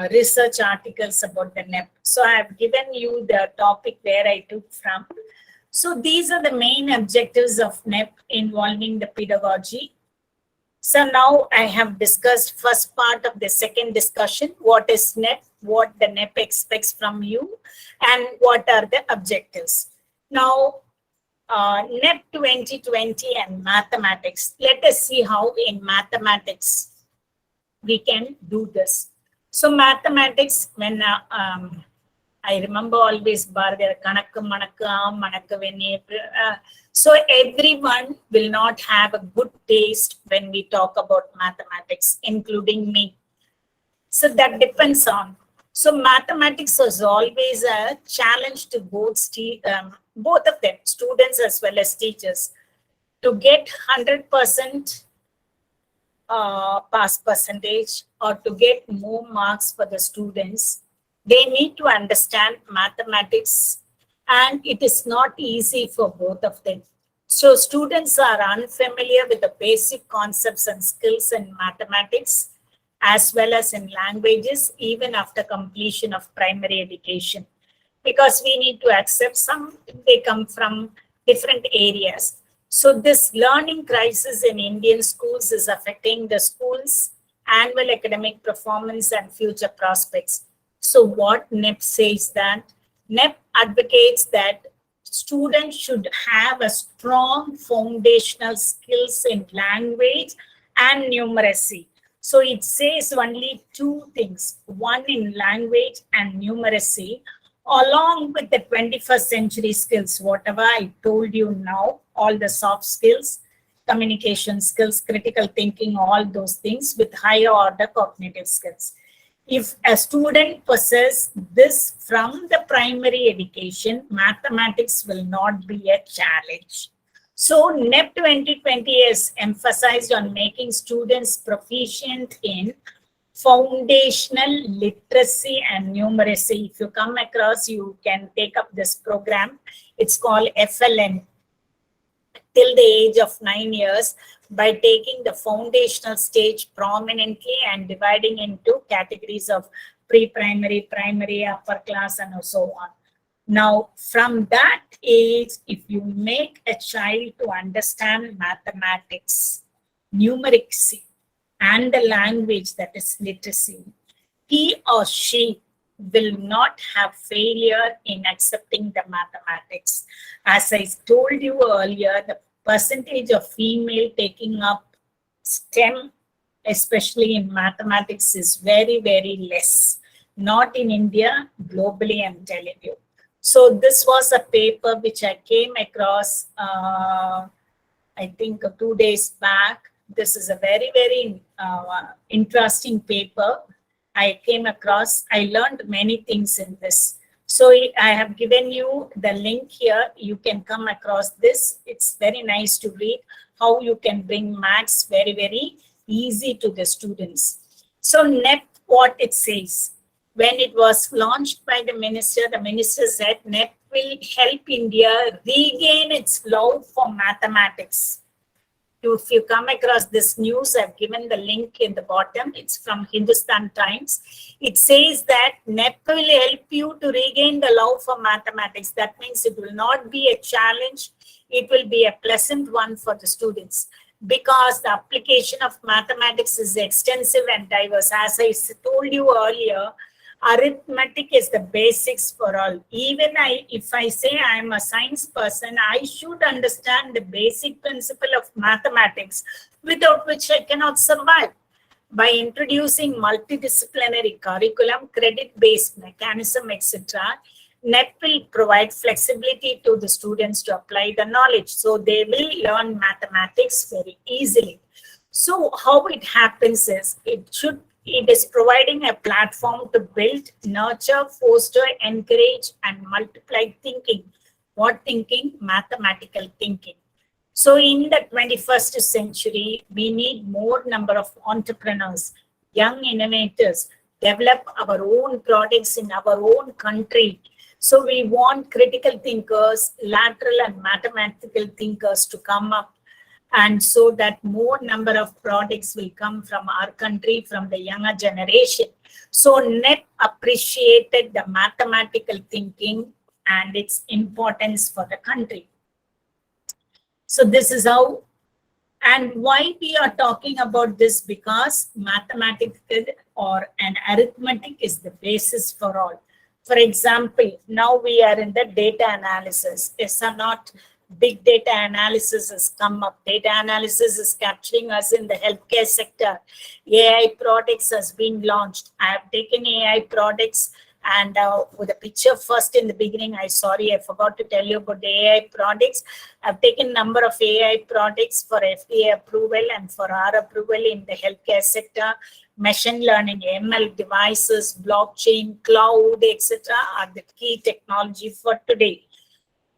research articles about the NEP. So I have given you the topic where I took from. So these are the main objectives of NEP involving the pedagogy. So now I have discussed first part of the second discussion, what is NEP, what the NEP expects from you, and what are the objectives. Now, NEP 2020 and mathematics. Let us see how in mathematics we can do this. So mathematics, when I remember always Bhargava, Kanakku Manakku Manakku Venne. So everyone will not have a good taste when we talk about mathematics, including me. So that depends on. So mathematics is always a challenge to both of them, students as well as teachers, to get 100% pass percentage or to get more marks for the students. They need to understand mathematics, and it is not easy for both of them. So students are unfamiliar with the basic concepts and skills in mathematics as well as in languages, even after completion of primary education, because we need to accept they come from different areas. So this learning crisis in Indian schools is affecting the schools' annual academic performance and future prospects. So what NEP says that NEP advocates that students should have a strong foundational skills in language and numeracy. So it says only two things, one in language and numeracy, along with the 21st century skills, whatever I told you now, all the soft skills, communication skills, critical thinking, all those things with higher order cognitive skills. If a student possesses this from the primary education, mathematics will not be a challenge. So NEP 2020 is emphasized on making students proficient in foundational literacy and numeracy. If you come across, you can take up this program. It's called FLN, till the age of 9 years, by taking the foundational stage prominently and dividing into categories of pre-primary, primary, upper class, and so on. Now, from that age, if you make a child to understand mathematics, numeracy, and the language, that is literacy, he or she will not have failure in accepting the mathematics. As I told you earlier, the percentage of female taking up STEM, especially in mathematics, is very, very less. Not in India, globally, I'm telling you. So this was a paper which I came across, I think 2 days back. This is a very, very interesting paper I came across. I learned many things in this. So I have given you the link here. You can come across this. It's very nice to read how you can bring maths very, very easy to the students. So NEP, what it says, when it was launched by the minister said NEP will help India regain its love for mathematics. If you come across this news, I've given the link in the bottom. It's from Hindustan Times. It says that NEP will help you to regain the love for mathematics. That means it will not be a challenge. It will be a pleasant one for the students, because the application of mathematics is extensive and diverse. As I told you earlier, arithmetic is the basics for all. Even if I say I'm a science person, I should understand the basic principle of mathematics, without which I cannot survive. By introducing multidisciplinary curriculum, credit-based mechanism, etc., NEP will provide flexibility to the students to apply the knowledge. So they will learn mathematics very easily. So how it happens is, it is providing a platform to build, nurture, foster, encourage, and multiply thinking. What thinking? Mathematical thinking. So in the 21st century, we need more number of entrepreneurs, young innovators, develop our own products in our own country. So we want critical thinkers, lateral and mathematical thinkers to come up, and so that more number of products will come from our country, from the younger generation. So NEP appreciated the mathematical thinking and its importance for the country. So this is how, and why we are talking about this, because mathematics or an arithmetic is the basis for all. For example, now we are in the data analysis. Yes or not? Big data analysis has come up. Data analysis is capturing us in the healthcare sector. AI products has been launched. I have taken AI products And with the picture first in the beginning, I forgot to tell you about the AI products. I've taken number of AI products for FDA approval and for our approval in the healthcare sector. Machine learning, ML devices, blockchain, cloud, etc. are the key technology for today.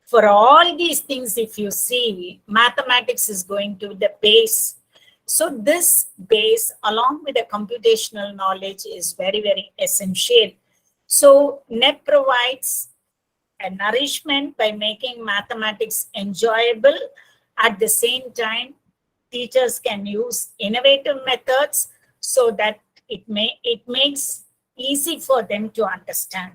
For all these things, if you see, mathematics is going to be the base. So this base, along with the computational knowledge, is very, very essential. So NEP provides a nourishment by making mathematics enjoyable. At the same time, teachers can use innovative methods so that it makes easy for them to understand.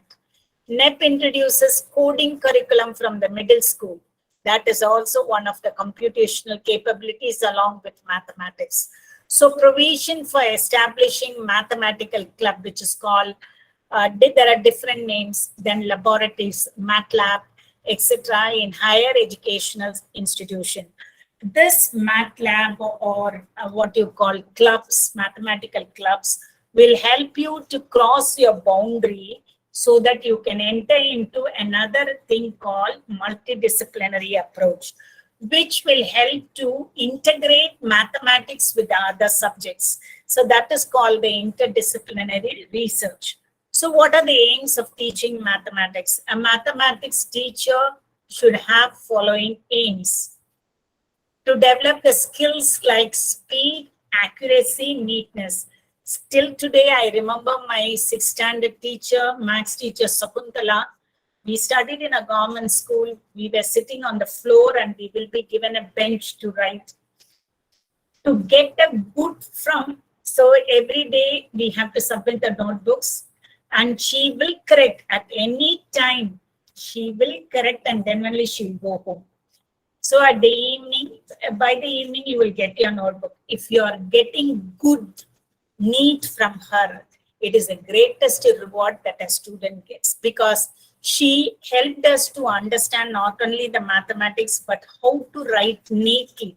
NEP introduces coding curriculum from the middle school. That is also one of the computational capabilities along with mathematics. So provision for establishing mathematical club, which is called, there are different names, then laboratories, MATLAB, etc. in higher educational institution. This MATLAB or what you call clubs, mathematical clubs, will help you to cross your boundary so that you can enter into another thing called multidisciplinary approach, which will help to integrate mathematics with the other subjects. So that is called the interdisciplinary research. So what are the aims of teaching mathematics? A mathematics teacher should have following aims: to develop the skills like speed, accuracy, neatness. Still today, I remember my 6th standard teacher, maths teacher Sakuntala. We studied in a government school. We were sitting on the floor and we will be given a bench to write. To get a good from, so every day we have to submit the notebooks and she will correct at any time. She will correct and then only she will go home. So at the evening, by the evening, you will get your notebook. If you are getting good, neat from her, it is the greatest reward that a student gets, because she helped us to understand not only the mathematics, but how to write neatly.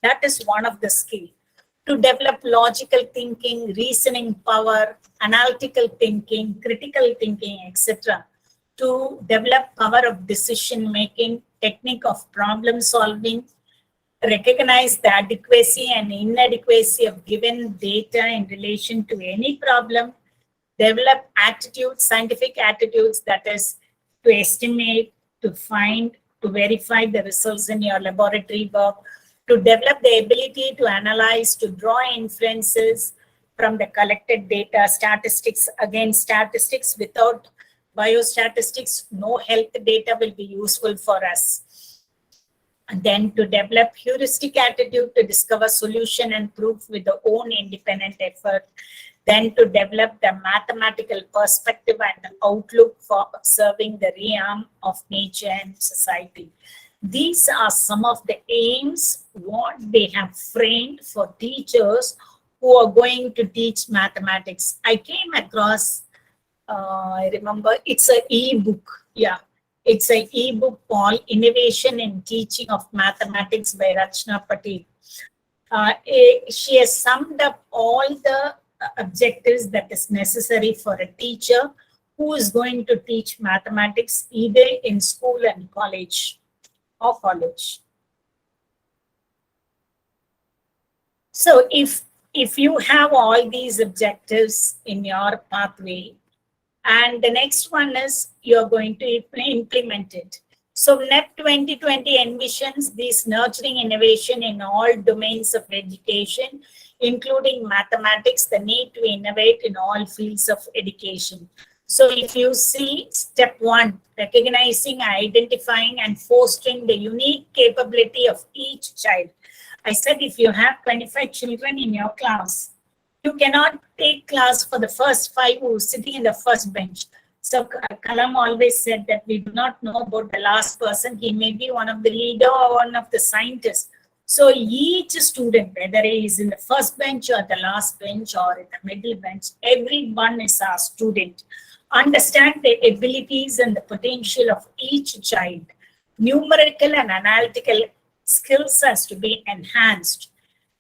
That is one of the skills. To develop logical thinking, reasoning power, analytical thinking, critical thinking, etc. To develop power of decision making, technique of problem solving, recognize the adequacy and inadequacy of given data in relation to any problem, develop attitudes, scientific attitudes, that is to estimate, to find, to verify the results in your laboratory work, to develop the ability to analyze, to draw inferences from the collected data, statistics. Again, statistics without biostatistics, no health data will be useful for us. And then to develop heuristic attitude to discover solution and proof with the own independent effort. Then to develop the mathematical perspective and outlook for observing the realm of nature and society. These are some of the aims what they have framed for teachers who are going to teach mathematics. I came across, I remember, it's an e-book. Yeah. It's an e-book called Innovation in Teaching of Mathematics by Rachna Patel. She has summed up all the objectives that is necessary for a teacher who is going to teach mathematics either in school and college or college. So if you have all these objectives in your pathway, and the next one is you're going to implement it. So NEP 2020 envisions this nurturing innovation in all domains of education, including mathematics, the need to innovate in all fields of education. So if you see step 1, recognizing, identifying, and fostering the unique capability of each child. I said if you have 25 children in your class, you cannot take class for the first 5 who are sitting in the first bench. So Kalam always said that we do not know about the last person. He may be one of the leader or one of the scientists. So each student, whether he is in the first bench or the last bench or in the middle bench, everyone is our student. Understand the abilities and the potential of each child. Numerical and analytical skills has to be enhanced.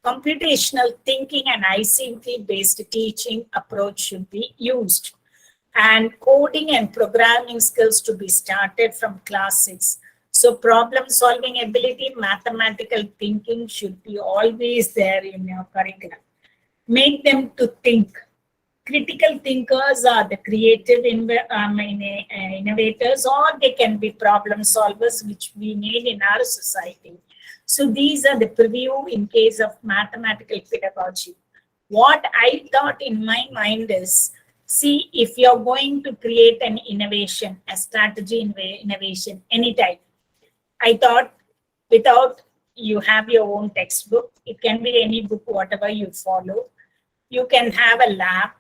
Computational thinking and ICT-based teaching approach should be used. and coding and programming skills to be started from class 6. So problem solving ability, mathematical thinking should be always there in your curriculum. Make them to think. Critical thinkers are the creative innovators, or they can be problem solvers, which we need in our society. So these are the preview in case of mathematical pedagogy. What I thought in my mind is, see, if you're going to create an innovation, a strategy innovation, any type, I thought without you have your own textbook, it can be any book, whatever you follow. You can have a lab,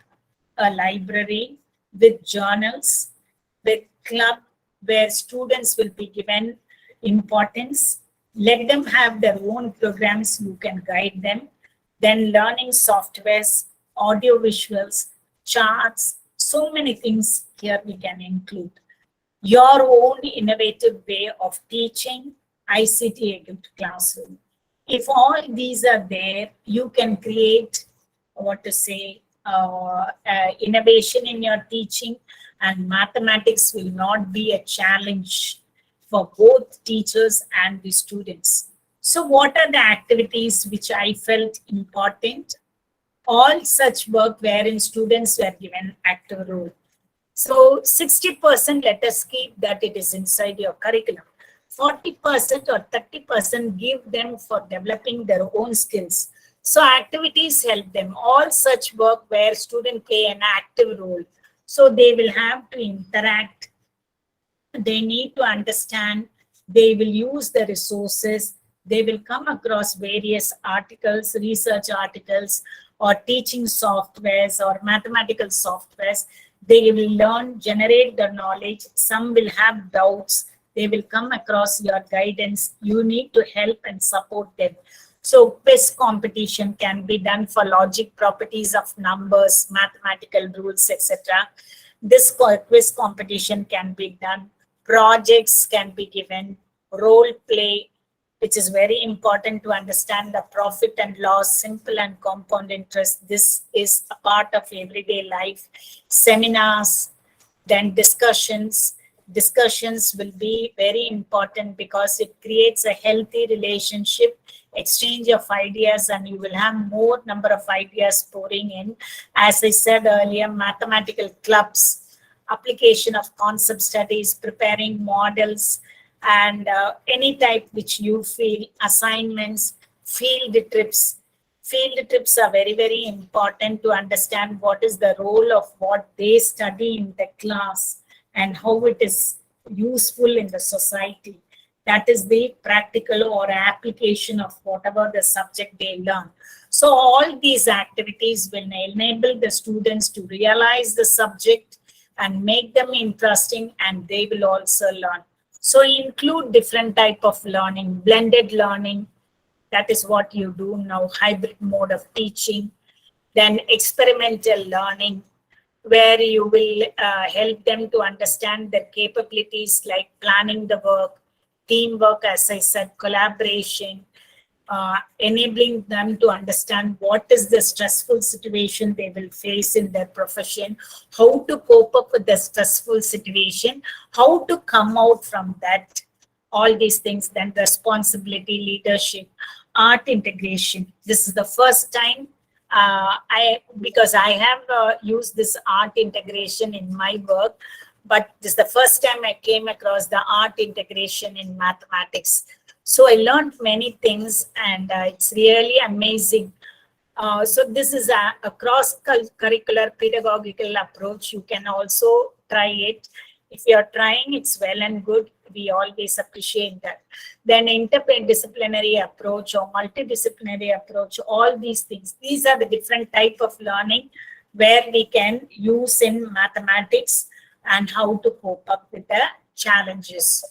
a library with journals, with club where students will be given importance. Let them have their own programs, you can guide them. Then learning softwares, audio visuals, charts, so many things here we can include. Your own innovative way of teaching, ICT equipped classroom. If all these are there, you can create, innovation in your teaching, and mathematics will not be a challenge for both teachers and the students. So what are the activities which I felt important? All such work wherein students were given active role. So 60% let us keep that it is inside your curriculum. 40% or 30% give them for developing their own skills. So activities help them. All such work where students play an active role. So they will have to interact. They need to understand. They will use the resources. They will come across various articles, research articles, or teaching softwares or mathematical softwares. They will learn, generate the knowledge. Some will have doubts. They will come across your guidance. You need to help and support them. So quiz competition can be done for logic properties of numbers, mathematical rules, etc. This quiz competition can be done. Projects can be given. Role play, which is very important to understand the profit and loss, simple and compound interest. This is a part of everyday life. Seminars, then discussions. Discussions will be very important because it creates a healthy relationship, exchange of ideas, and you will have more number of ideas pouring in. As I said earlier, mathematical clubs, application of concept studies, preparing models, and any type which you feel, assignments, field trips. Field trips are very, very important to understand what is the role of what they study in the class and how it is useful in the society. That is the practical or application of whatever the subject they learn. So all these activities will enable the students to realize the subject and make them interesting, and they will also learn. So include different type of learning, blended learning. That is what you do now, hybrid mode of teaching. Then experimental learning, where you will help them to understand their capabilities like planning the work, teamwork, as I said, collaboration, enabling them to understand what is the stressful situation they will face in their profession, how to cope up with the stressful situation, how to come out from that, all these things. Then responsibility, leadership, art integration. This is the first time because I have used this art integration in my work, but this is the first time I came across the art integration in mathematics. So I learned many things, and it's really amazing. So this is a cross-curricular pedagogical approach. You can also try it. If you're trying, it's well and good. We always appreciate that. Then interdisciplinary approach or multidisciplinary approach, all these things. These are the different type of learning where we can use in mathematics and how to cope up with the challenges.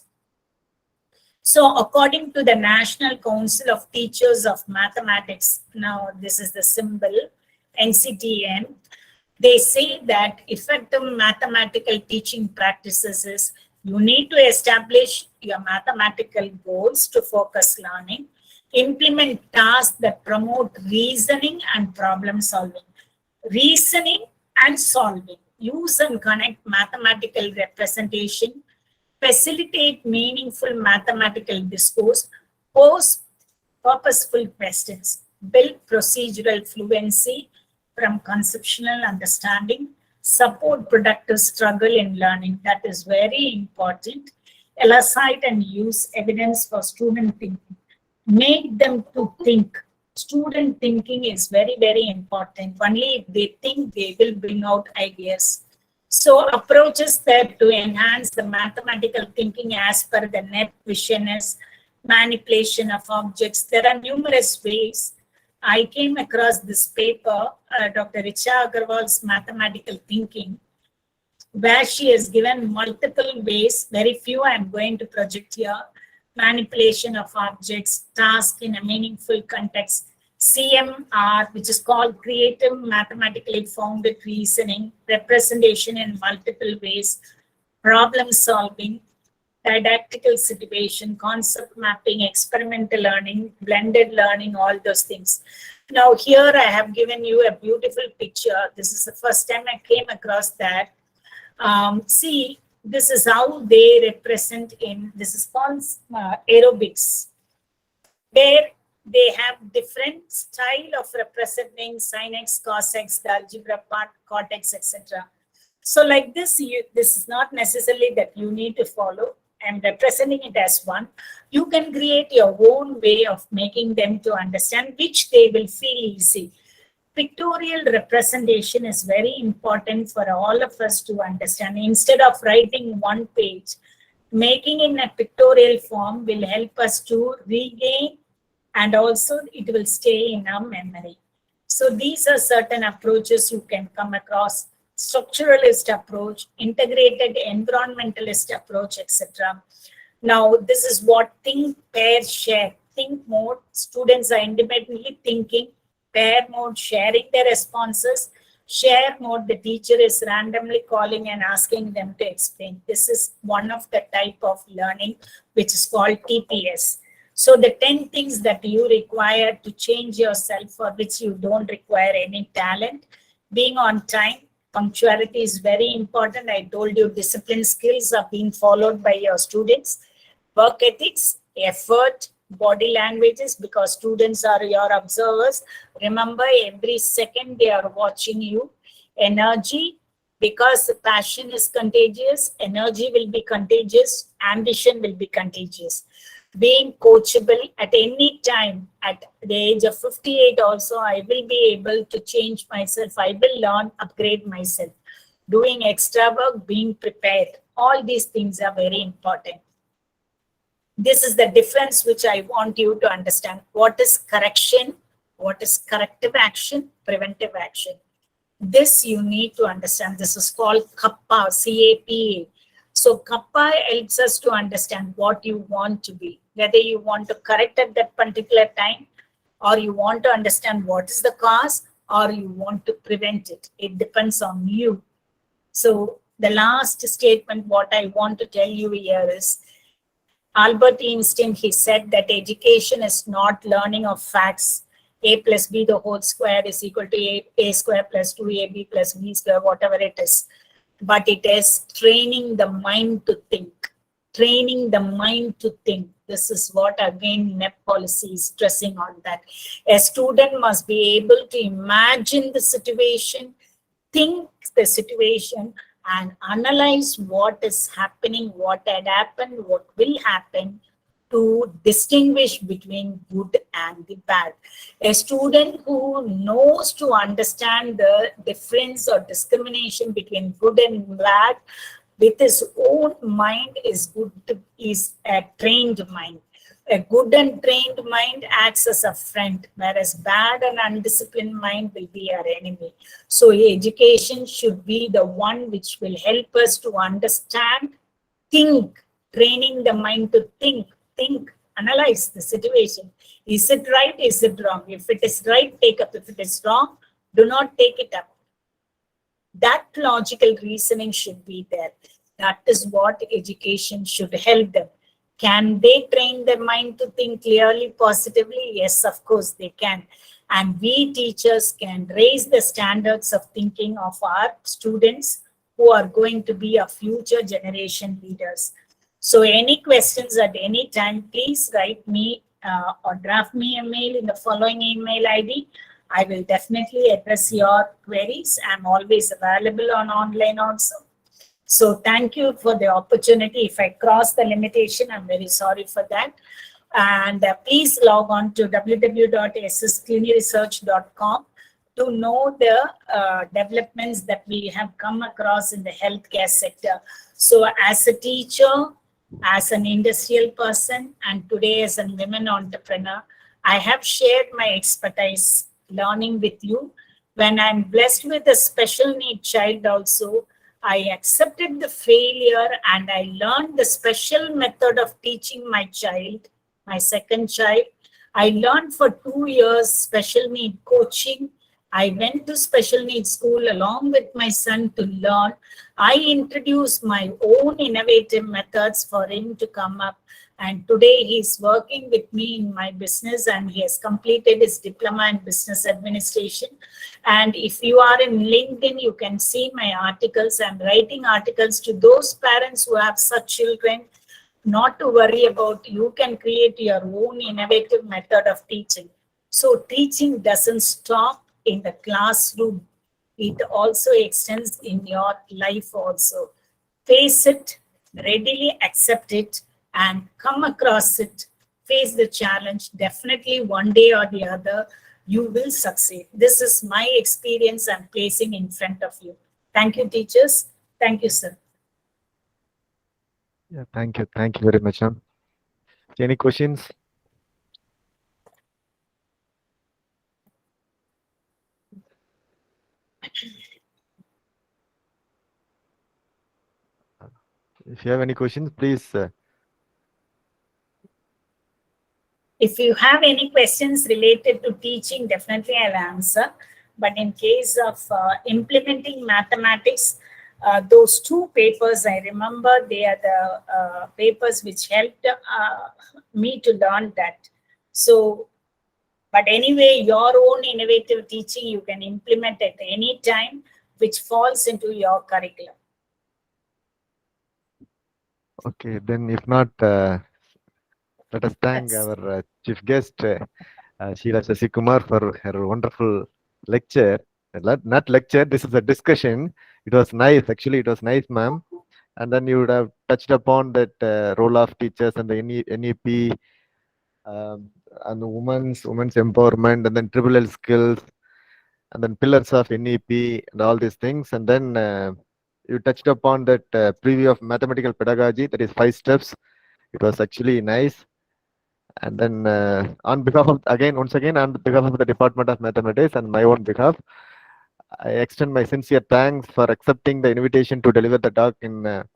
So according to the National Council of Teachers of Mathematics, now this is the symbol, NCTM, they say that effective mathematical teaching practices is you need to establish your mathematical goals to focus learning, implement tasks that promote reasoning and problem solving. Reasoning and solving. use and connect mathematical representation, facilitate meaningful mathematical discourse, pose purposeful questions, build procedural fluency from conceptual understanding, support productive struggle in learning. That is very important. Elicit and use evidence for student thinking. Make them to think. Student thinking is very, very important. Only if they think, they will bring out ideas. So approaches that to enhance the mathematical thinking as per the NEP vision is manipulation of objects. There are numerous ways. I came across this paper, Dr. Richa Agarwal's mathematical thinking, where she has given multiple ways. Very few I'm going to project here. Manipulation of objects, task in a meaningful context, CMR, which is called creative mathematically founded reasoning, representation in multiple ways, problem solving, didactical situation, concept mapping, experimental learning, blended learning, all those things. Now here I have given you a beautiful picture. This is the first time I came across that. See, this is how they represent in, this is called aerobics, where they have different style of representing sin x, cos x, the algebra part, cortex, etc. So like this, this is not necessarily that you need to follow. I'm representing it as one. You can create your own way of making them to understand, which they will feel easy. Pictorial representation is very important for all of us to understand. Instead of writing one page, making in a pictorial form will help us to regain, and also it will stay in our memory. So these are certain approaches you can come across: structuralist approach, integrated environmentalist approach, etc. Now, this is what think, pair, share. Think mode, students are independently thinking. Pair mode, sharing their responses. Share mode, the teacher is randomly calling and asking them to explain. This is one of the type of learning which is called TPS. So the 10 things that you require to change yourself, for which you don't require any talent: being on time, punctuality is very important. I told you discipline skills are being followed by your students. Work ethics, effort, body languages, because students are your observers. Remember, every second they are watching you. Energy, because passion is contagious, energy will be contagious, ambition will be contagious. Being coachable at any time. At the age of 58 also, I will be able to change myself. I will learn, upgrade myself. Doing extra work, being prepared. All these things are very important. This is the difference which I want you to understand. What is correction? What is corrective action? Preventive action. This you need to understand. This is called CAPA, C-A-P-A. So CAPA helps us to understand what you want to be, whether you want to correct at that particular time, or you want to understand what is the cause, or you want to prevent it. It depends on you. So the last statement, what I want to tell you here is, Albert Einstein, he said that education is not learning of facts. A plus B the whole square is equal to A square plus 2AB plus B square, whatever it is. But it is training the mind to think. Training the mind to think. This is what, again, NEP policy is stressing on that. A student must be able to imagine the situation, think the situation, and analyze what is happening, what had happened, what will happen, to distinguish between good and the bad. A student who knows to understand the difference or discrimination between good and bad with his own mind is a trained mind. A good and trained mind acts as a friend, whereas bad and undisciplined mind will be our enemy. So education should be the one which will help us to understand, think, training the mind to think, analyze the situation. Is it right? Is it wrong? If it is right, take up. If it is wrong, do not take it up. That logical reasoning should be there. That is what education should help them. Can they train their mind to think clearly, positively? Yes, of course they can. And we teachers can raise the standards of thinking of our students who are going to be our future generation leaders. So any questions at any time, please write me or draft me a mail in the following email ID. I will definitely address your queries. I'm always available on online also. So thank you for the opportunity. If I cross the limitation, I'm very sorry for that. And please log on to www.sscliniresearch.com to know the developments that we have come across in the healthcare sector. So as a teacher, as an industrial person, and today as a women entrepreneur, I have shared my expertise learning with you. When I'm blessed with a special need child also, I accepted the failure and I learned the special method of teaching my child, my second child. I learned for 2 years special need coaching. I went to special needs school along with my son to learn. I introduced my own innovative methods for him to come up. And today he's working with me in my business and he has completed his diploma in business administration. And if you are in LinkedIn, you can see my articles. I'm writing articles to those parents who have such children. Not to worry about, you can create your own innovative method of teaching. So teaching doesn't stop in the classroom. It also extends in your life also. Face it, readily accept it, and come across it. Face the challenge. Definitely one day or the other, you will succeed. This is my experience I'm placing in front of you. Thank you, teachers. Thank you, sir. Yeah, thank you. Thank you very much, ma'am. Any questions? If you have any questions, please. If you have any questions related to teaching, definitely I'll answer. But in case of implementing mathematics, those two papers, I remember they are the papers which helped me to learn that. So, but anyway, your own innovative teaching you can implement at any time, which falls into your curriculum. Okay, then if not, let us thank That's- our chief guest, Sheila Shasikumar, for her wonderful lecture. Not lecture, this is a discussion. It was nice, actually, it was nice, ma'am. And then you would have touched upon that role of teachers and the NEP and the women's empowerment, and then triple L skills, and then pillars of NEP and all these things. And then you touched upon that preview of mathematical pedagogy, that is 5 steps. It was actually nice. And then on behalf of, once again, on behalf of the Department of Mathematics and my own behalf, I extend my sincere thanks for accepting the invitation to deliver the talk in the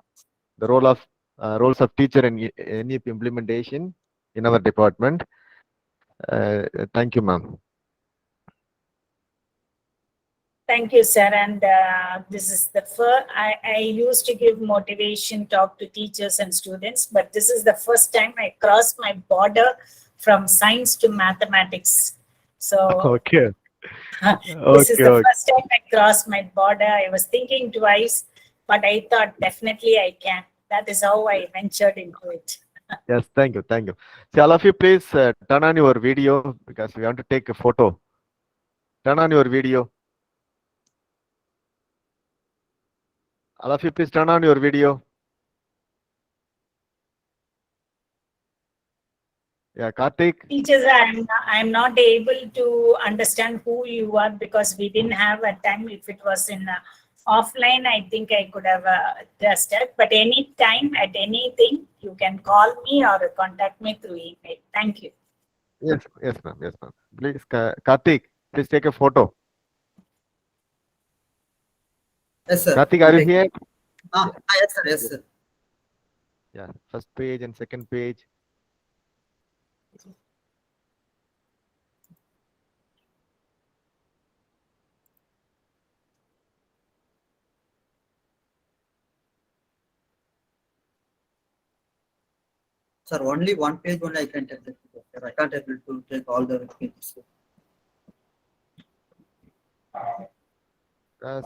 roles of teacher and NEP implementation in our department. Thank you, ma'am. Thank you, sir. And this is the first, I used to give motivation talk to teachers and students, but this is the first time I crossed my border from science to mathematics. So Okay. this is the first time I crossed my border. I was thinking twice, but I thought definitely I can. That is how I ventured into it. Yes, thank you, thank you. So all of you, please turn on your video because we want to take a photo. Turn on your video. All of you, please turn on your video. Yeah, Karthik. Teachers, I'm not able to understand who you are because we didn't have a time. If it was in offline, I think I could have tested. But anytime, at anything, you can call me or contact me through email. Thank you. Yes, yes, ma'am. Yes, ma'am. Please, Karthik, please take a photo. Yes, sir. Karthik, are you here? Yes, sir. Yes, sir. Yeah, first page and second page. Sir, only one page only I can take the picture, sir. I can't able to take all the pages.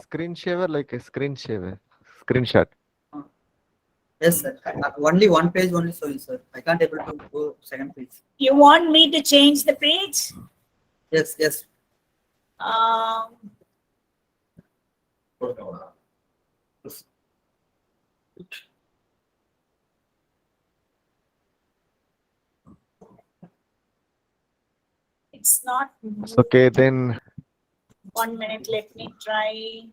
Screen shaver, like a screen shaver. screenshot. Yes, sir. Only one page only showing, sir. I can't able to go second page. You want me to change the page? Yes, yes. Um, it's not. It's okay, then 1 minute, let me try.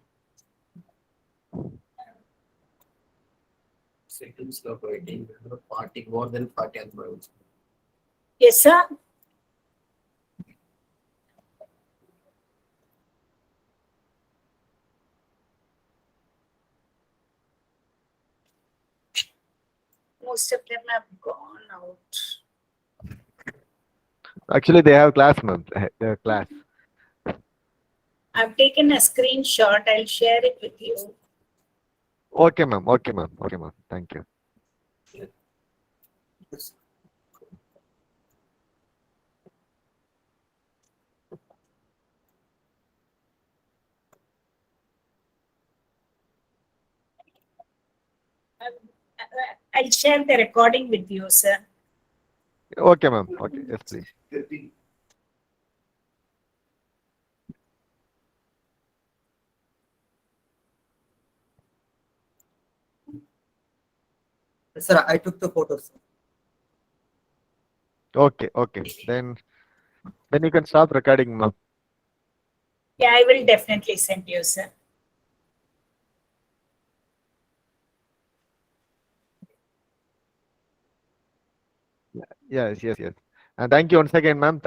Seconds of waiting, 40, more than 40 employees. Yes, sir. Most of them have gone out. actually they have class, ma'am. They have class. I've taken a screenshot. I'll share it with you. Okay, ma'am. Okay, ma'am. Okay, ma'am. Thank you. Yes. I'll share the recording with you, sir. Okay, ma'am. Okay, yes, please. Yes, sir, I took the photos. Okay, okay. Then you can stop recording, ma'am. Yeah, I will definitely send you, sir. Yes, yes, yes. And thank you once again, ma'am.